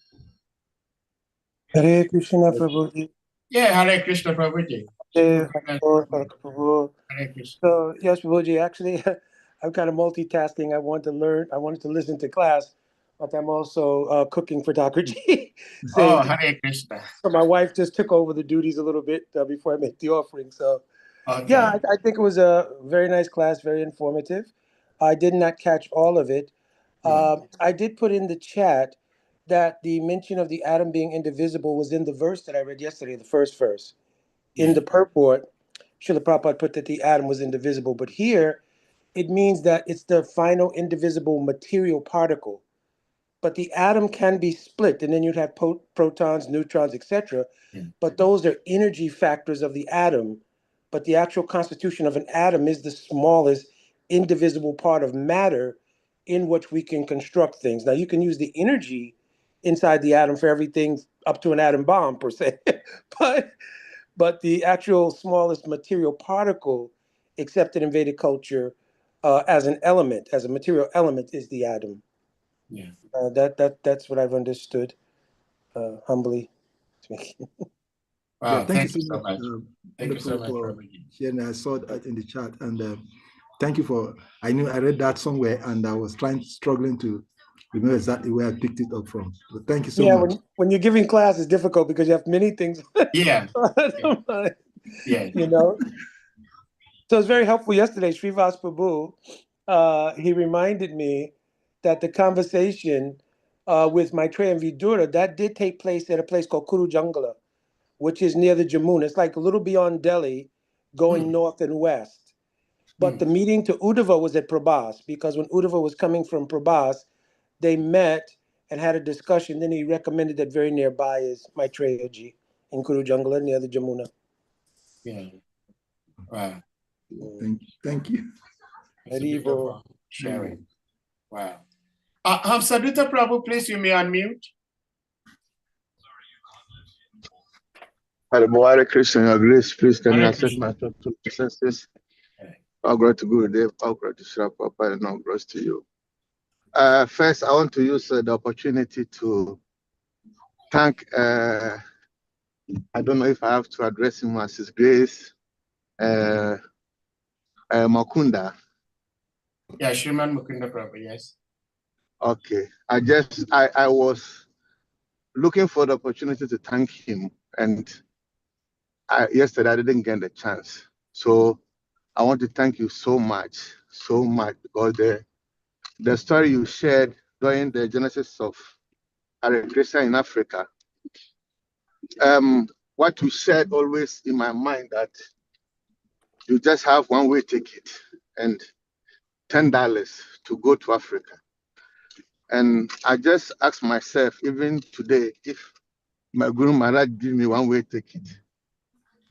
Hare Krishna Prabhuji. Yeah, Hare Krishna, Prabhuji. Hare Prabhu. Hare Krishna. So yes, Prabhuji, actually, I'm kind of multitasking. I wanted to listen to class, but I'm also cooking for Dr. G. Oh, Hare Krishna. So my wife just took over the duties a little bit before I make the offering. So Okay. yeah, I think it was a very nice class, very informative. I did not catch all of it. I did put in the chat that the mention of the atom being indivisible was in the verse that I read yesterday, the first verse. In the purport, Srila Prabhupada put that the atom was indivisible, but here it means that it's the final indivisible material particle. But the atom can be split, and then you'd have protons, neutrons, etc. But those are energy factors of the atom. But the actual constitution of an atom is the smallest indivisible part of matter in which we can construct things. Now, you can use the energy inside the atom for everything up to an atom bomb, per se. but the actual smallest material particle accepted in Vedic culture as an element, as a material element, is the atom. Yeah. That's what I've understood, humbly speaking. Wow, Yeah, thank you so much. Thank you so much, for Prabhuji. sharing. I saw that in the chat, and thank you for. I knew I read that somewhere, and I was struggling to remember exactly where I picked it up from. But thank you so much. When you're giving class, it's difficult because you have many things. Yeah. Yeah. You know. So it's very helpful yesterday. Srivas Prabhu, he reminded me that the conversation with Maitreya and Vidura, that did take place at a place called Kurujangala, which is near the Jamuna. It's like a little beyond Delhi, going north and west. But the meeting to Uddhava was at Prabhas, because when Uddhava was coming from Prabhas, they met and had a discussion. Then he recommended that very nearby is Maitreya Ji in Kurujangala near the Jamuna. Yeah. Wow. Thank you. That's a beautiful sharing. Wow. Sadhuta Prabhu, please, you may unmute. Hare Krishna, your grace, please can you accept my total senses? All glory to Gurudev, all glory to Sri Prabhupada, and all glory to you. First, I want to use the opportunity to thank, I don't know if I have to address him as His Grace, Makunda. Yeah, Shriman Mukunda Prabhu, yes. Okay. I was looking for the opportunity to thank him, and yesterday I didn't get the chance. So I want to thank you so much, because the story you shared during the genesis of Hare Krishna in Africa, what you said always in my mind, that you just have one-way ticket and $10 to go to Africa. And I just asked myself, even today, if my Guru Maharaj give me one-way ticket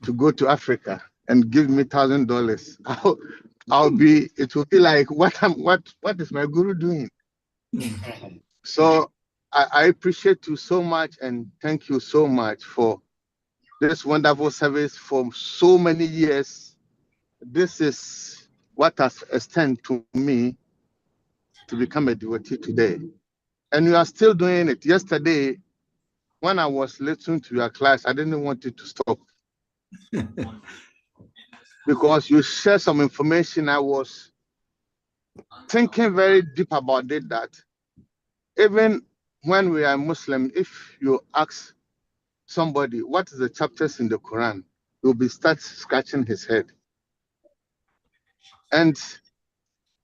to go to Africa and give me $1,000, it will be like, what is my Guru doing? So I appreciate you so much, and thank you so much for this wonderful service for so many years. This is what has extended to me to become a devotee today. And you are still doing it. Yesterday, when I was listening to your class, I didn't want it to stop. Because you shared some information. I was thinking very deep about it, that even when we are Muslim, if you ask somebody what is the chapters in the Quran, you'll be start scratching his head. And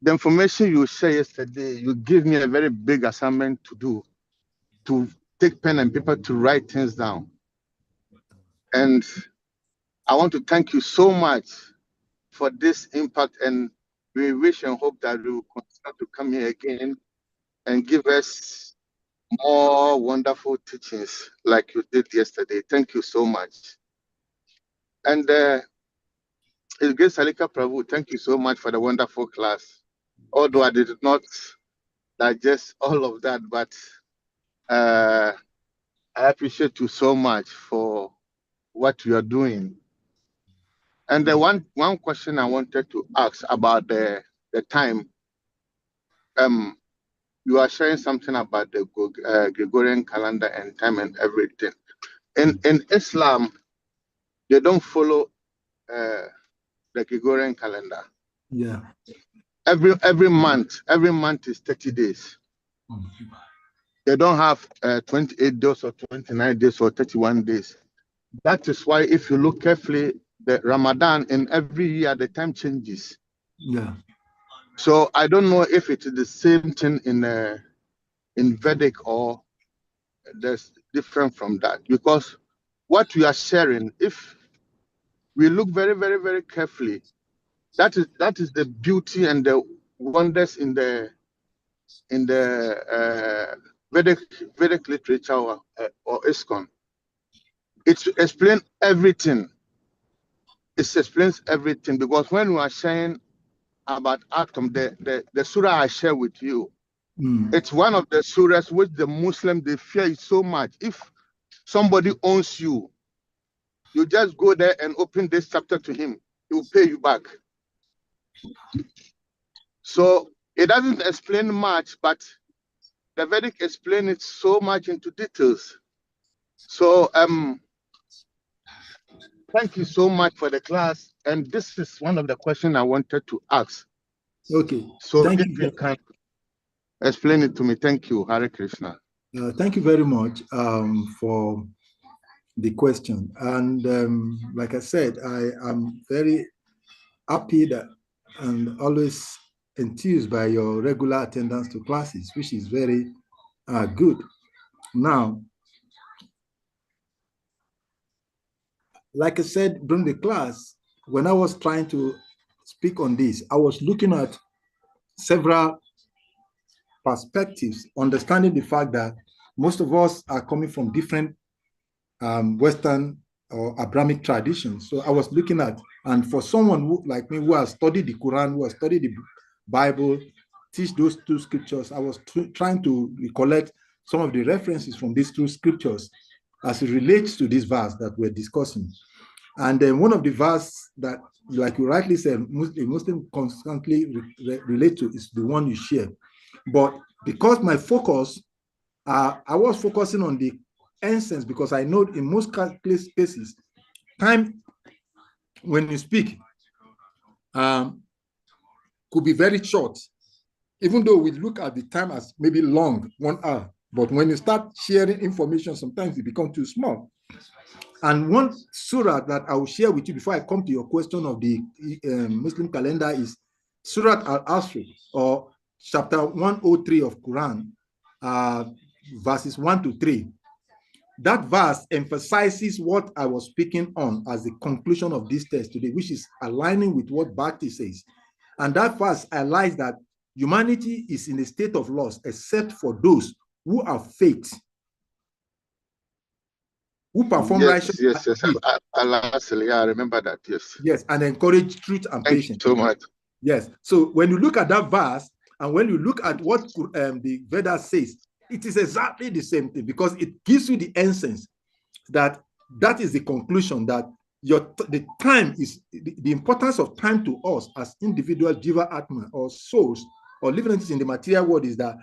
the information you shared yesterday, you give me a very big assignment to do, to take pen and paper to write things down. And I want to thank you so much for this impact, and we wish and hope that you will continue to come here again and give us more wonderful teachings like you did yesterday. Thank you so much. And His Grace Salika Prabhu, thank you so much for the wonderful class. Although I did not digest all of that, but I appreciate you so much for what you are doing. And the one question I wanted to ask about the time, you are sharing something about the Gregorian calendar and time and everything. In Islam, they don't follow the Gregorian calendar. Yeah. Every month is 30 days. They don't have 28 days or 29 days or 31 days. That is why if you look carefully, the Ramadan in every year, the time changes. Yeah. So I don't know if it is the same thing in Vedic or there's different from that. Because what we are sharing, if we look very, very, very carefully, that is the beauty and the wonders in the Vedic literature or ISKCON. It explains everything. It explains everything because when we are sharing about Atom, the surah I share with you, it's one of the surahs which the Muslim they fear it so much. If somebody owns you, you just go there and open this chapter to him, he will pay you back. So it doesn't explain much, but the Vedic explain it so much into details. So thank you so much for the class. And this is one of the questions I wanted to ask. Okay. So Thank if you. you can explain it to me. Thank you, Hare Krishna. Thank you very much for the question. And like I said, I am very happy that and always enthused by your regular attendance to classes, which is very good. Now, like I said during the class, when I was trying to speak on this, I was looking at several perspectives, understanding the fact that most of us are coming from different Western or Abrahamic traditions. So I was looking at, and for someone who, like me, who has studied the Quran, who has studied the Bible, teach those two scriptures, I was trying to recollect some of the references from these two scriptures as it relates to this verse that we're discussing. And then one of the verses that, like you rightly said, a Muslim constantly relate to is the one you share. But because my focus, I was focusing on the essence, because I know in most places, time when you speak could be very short, even though we look at the time as maybe long, 1 hour. But when you start sharing information, sometimes it becomes too small. And one surah that I will share with you before I come to your question of the Muslim calendar is Surah Al-Asr, or chapter 103 of Quran, verses 1 to 3. That verse emphasizes what I was speaking on as the conclusion of this text today, which is aligning with what Bhakti says. And that verse highlights that humanity is in a state of loss except for those who have faith, who perform righteous Yes. I remember that. Yes. Yes, and encourage truth and Thank patience. you so much. Yes. So when you look at that verse, and when you look at what the Vedas says, it is exactly the same thing, because it gives you the essence that is the conclusion, that the time is the importance of time to us as individual Jiva Atma or souls or living entities in the material world is that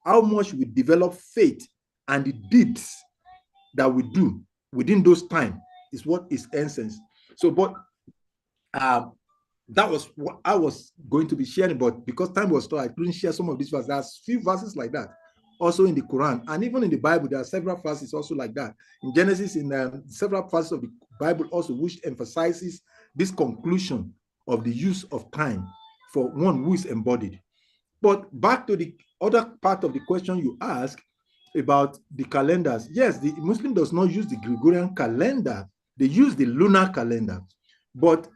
how much we develop faith and the deeds that we do within those time is what is essence. So, but that was what I was going to be sharing, but because time was short, I couldn't share some of these verses. There's few verses like that also in the Quran, and even in the Bible, there are several verses also like that. In Genesis, in several verses of the Bible also, which emphasizes this conclusion of the use of time for one who is embodied. But back to the other part of the question you asked about the calendars. Yes, the Muslim does not use the Gregorian calendar. They use the lunar calendar. But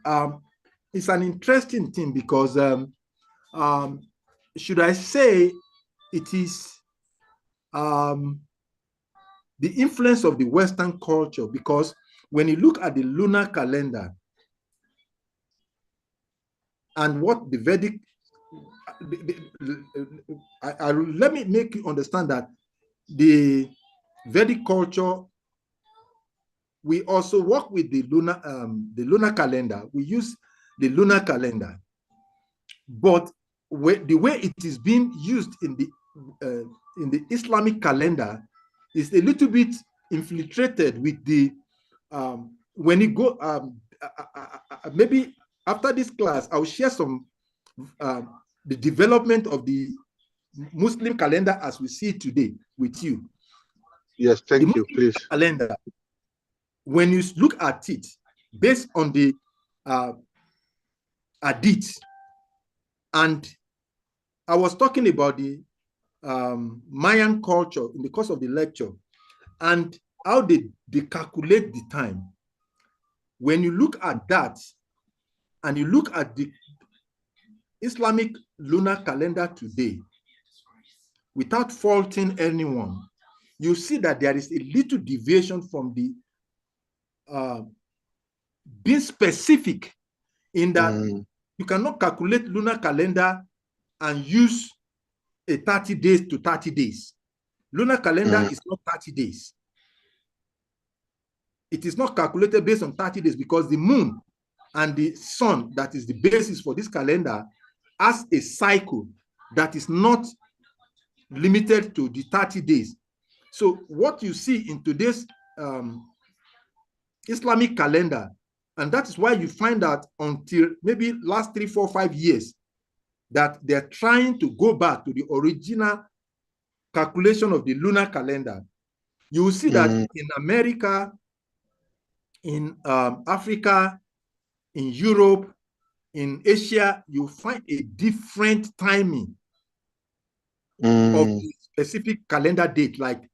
it's an interesting thing because should I say it is the influence of the Western culture, because when you look at the lunar calendar, and what the Vedic, let me make you understand that the Vedic culture, we also work with the lunar calendar. We use the lunar calendar, but the way it is being used in the Islamic calendar is a little bit infiltrated with the when you go maybe after this class I'll share some the development of the Muslim calendar as we see it today with you. Yes, thank you, please. Calendar, when you look at it based on the Hadith, and I was talking about the Mayan culture in the course of the lecture and how they calculate the time. When you look at that and you look at the Islamic lunar calendar today, without faulting anyone, you see that there is a little deviation from the being specific in that you cannot calculate lunar calendar and use a 30 days to 30 days. Lunar calendar is not 30 days. It is not calculated based on 30 days because the moon and the sun, that is the basis for this calendar, has a cycle that is not limited to the 30 days. So what you see in today's Islamic calendar, and that is why you find that until maybe last 3, 4, 5 years, that they're trying to go back to the original calculation of the lunar calendar. You will see that in America, in Africa, in Europe, in Asia, you find a different timing of the specific calendar date, like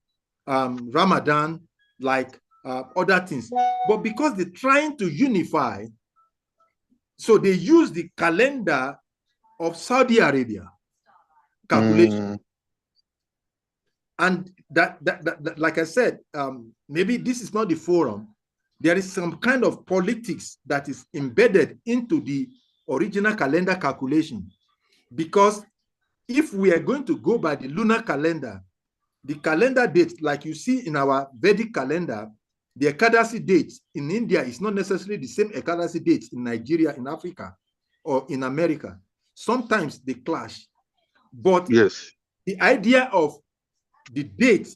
Ramadan, like other things. But because they're trying to unify, so they use the calendar of Saudi Arabia calculation. And that, like I said, maybe this is not the forum. There is some kind of politics that is embedded into the original calendar calculation. Because if we are going to go by the lunar calendar, the calendar date, like you see in our Vedic calendar, the Ekadasi date in India is not necessarily the same Ekadasi date in Nigeria, in Africa, or in America. Sometimes they clash. But yes, the idea of the date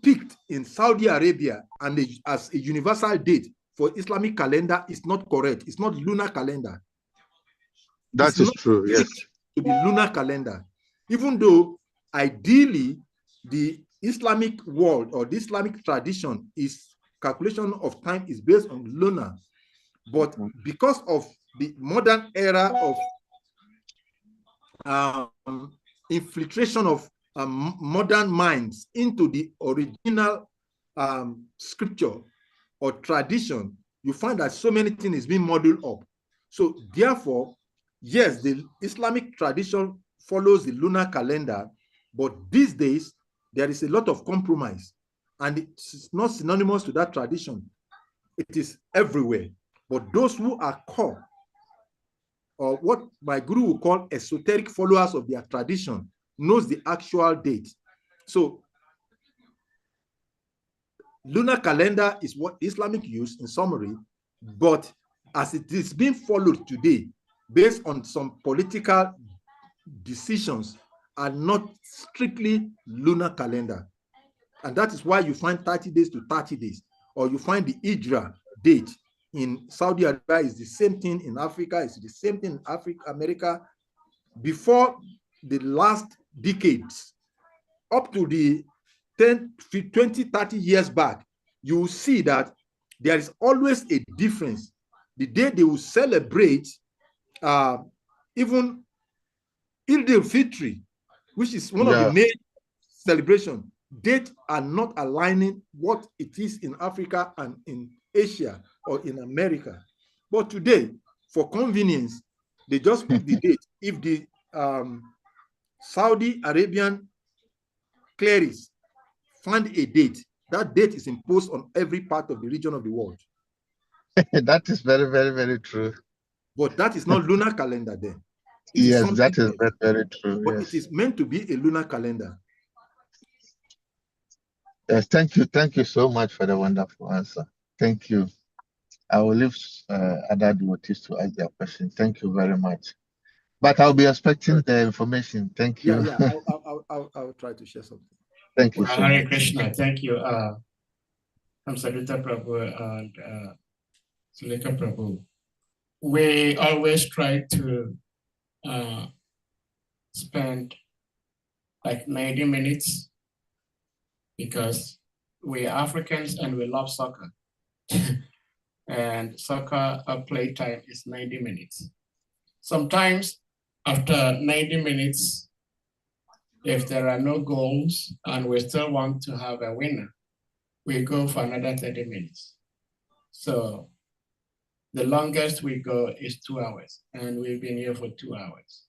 picked in Saudi Arabia and as a universal date for Islamic calendar is not correct. It's not lunar calendar. That is true, yes. To the lunar calendar. Even though ideally the Islamic world or the Islamic tradition is calculation of time is based on lunar, but because of the modern era of infiltration of modern minds into the original scripture or tradition, you find that so many things is being modeled up. So therefore, yes, the Islamic tradition follows the lunar calendar, but these days there is a lot of compromise, and it's not synonymous to that tradition. It is everywhere. But those who are core, or what my guru will call esoteric followers of their tradition, knows the actual date. So lunar calendar is what Islamic use in summary, but as it is being followed today, based on some political decisions, are not strictly lunar calendar. And that is why you find 30 days to 30 days, or you find the Hijra date in Saudi Arabia is the same thing in Africa, it's the same thing in Africa, America. Before the last decades, up to the 10, 20, 30 years back, you will see that there is always a difference. The day they will celebrate even Eid al-Fitr, which is one of the main celebrations, dates are not aligning what it is in Africa and in Asia or in America. But today, for convenience, they just pick the date. If the Saudi Arabian clerics find a date, that date is imposed on every part of the region of the world. That is very, very, very true. But that is not lunar calendar then. Yes, that is very, very true. But Yes. it is meant to be a lunar calendar. Yes, thank you so much for the wonderful answer. Thank you. I will leave other devotees to ask their question. Thank you very much. But I'll be expecting the information. Thank you. Yeah. I'll try to share something. Thank you so Hare much. Krishna, thank you. Salika Prabhu and Salika Prabhu. We always try to spend like 90 minutes because we're Africans and we love soccer. And soccer playtime is 90 minutes. Sometimes after 90 minutes, if there are no goals and we still want to have a winner, we go for another 30 minutes. So the longest we go is 2 hours, and we've been here for 2 hours.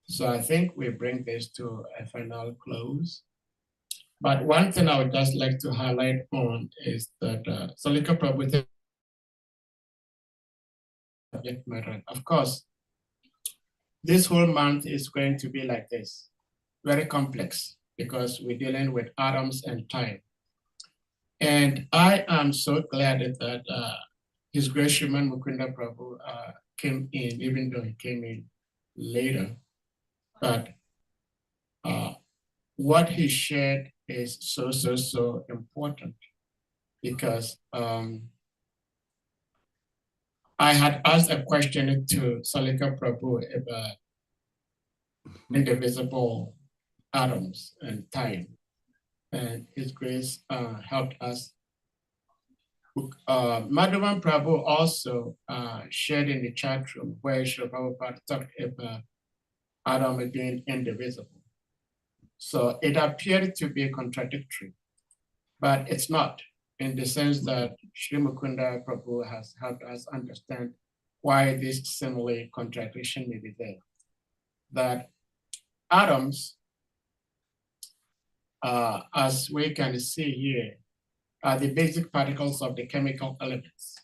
So I think we bring this to a final close. But one thing I would just like to highlight on is that Salika Prabhu subject matter. Of course, this whole month is going to be like this, very complex, because we're dealing with atoms and time. And I am so glad that His Grace Shriman Mukunda Prabhu came in, even though he came in later. But what he shared is so important, because I had asked a question to Salika Prabhu about indivisible atoms and time, and His Grace helped us. Madhavan Prabhu also shared in the chat room where Srila Prabhupada talked about atom being indivisible. So it appeared to be contradictory, but it's not, in the sense that Sri Mukunda Prabhu has helped us understand why this similar contradiction may be there. That atoms, as we can see here, are the basic particles of the chemical elements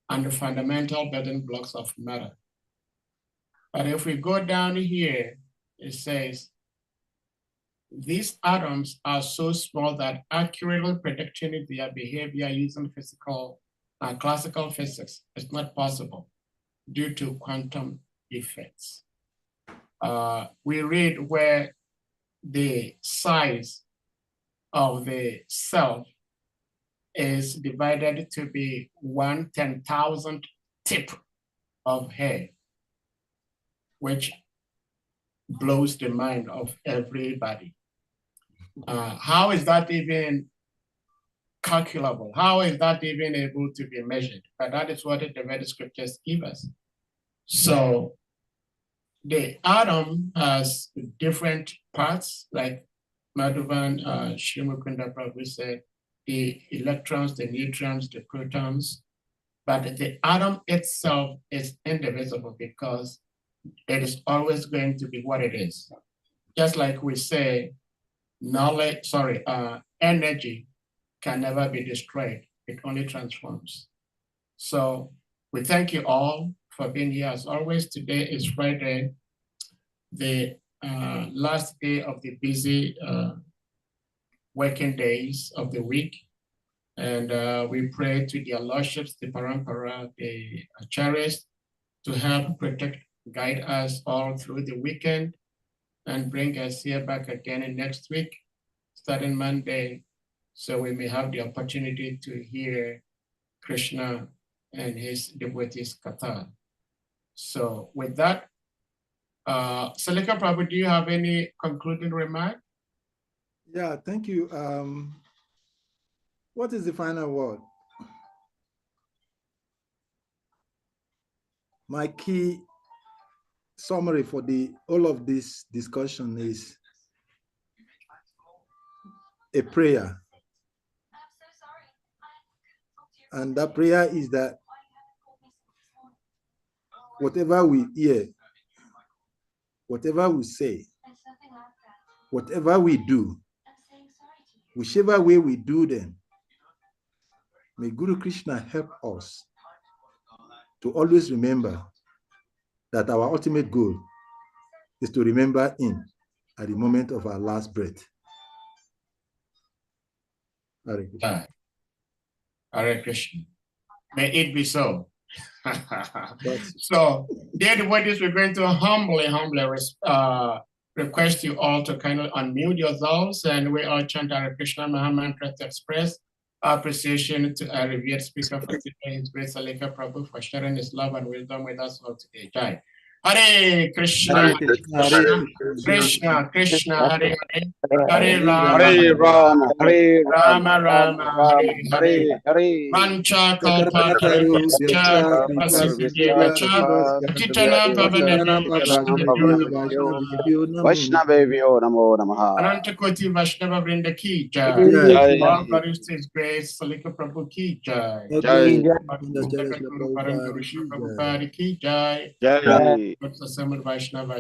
and the fundamental building blocks of matter. But if we go down here, it says, these atoms are so small that accurately predicting their behavior using classical physics is not possible due to quantum effects. We read where the size of the cell is divided to be 1/10,000th tip of hair, which blows the mind of everybody. How is that even calculable? How is that even able to be measured? But that is what the Vedic scriptures give us. So the atom has different parts, like Madhavan Sri Mukunda Prabhu said, the electrons, the neutrons, the protons, but the atom itself is indivisible because it is always going to be what it is. Just like we say, energy can never be destroyed. It only transforms. So we thank you all for being here. As always, today is Friday, the last day of the busy working days of the week. And we pray to their lordships, the Parampara, the Acharyas, to help protect, guide us all through the weekend and bring us here back again next week, starting Monday, so we may have the opportunity to hear Krishna and his devotees Katha. So with that, Salika Prabhu, do you have any concluding remark? Yeah, thank you. What is the final word? My key summary for all of this discussion is a prayer. And that prayer is that whatever we hear, whatever we say, whatever we do, whichever way we do them, may Guru Krishna help us to always remember that our ultimate goal is to remember him at the moment of our last breath. Hare Krishna. Hare Krishna. May it be so. So, dear devotees, we're going to humbly request you all to kind of unmute yourselves, and we all chant Hare Krishna Maha Mantra to express our appreciation to our revered speaker for today, His Grace Salika Prabhu, for sharing his love and wisdom with us all today. Jai. Hare Krishna, Hare Krishna, Hare Krishna Krishna, Hare Hare, Hare Hare Rama, Hare Rama Rama, Hare Hare. Hare. Mancha kalpatarubhyacha kripasiddhyevacha patitana pavanebhyo Vaishnavebhyo namo namaha. Anantakoti Vaishnava Vrinda ki jai. Jai. All glories to His Grace Salika Prabhu ki jai. Jai. Param Guru Prabhupada ki jai. Jai. Samad Vaishnava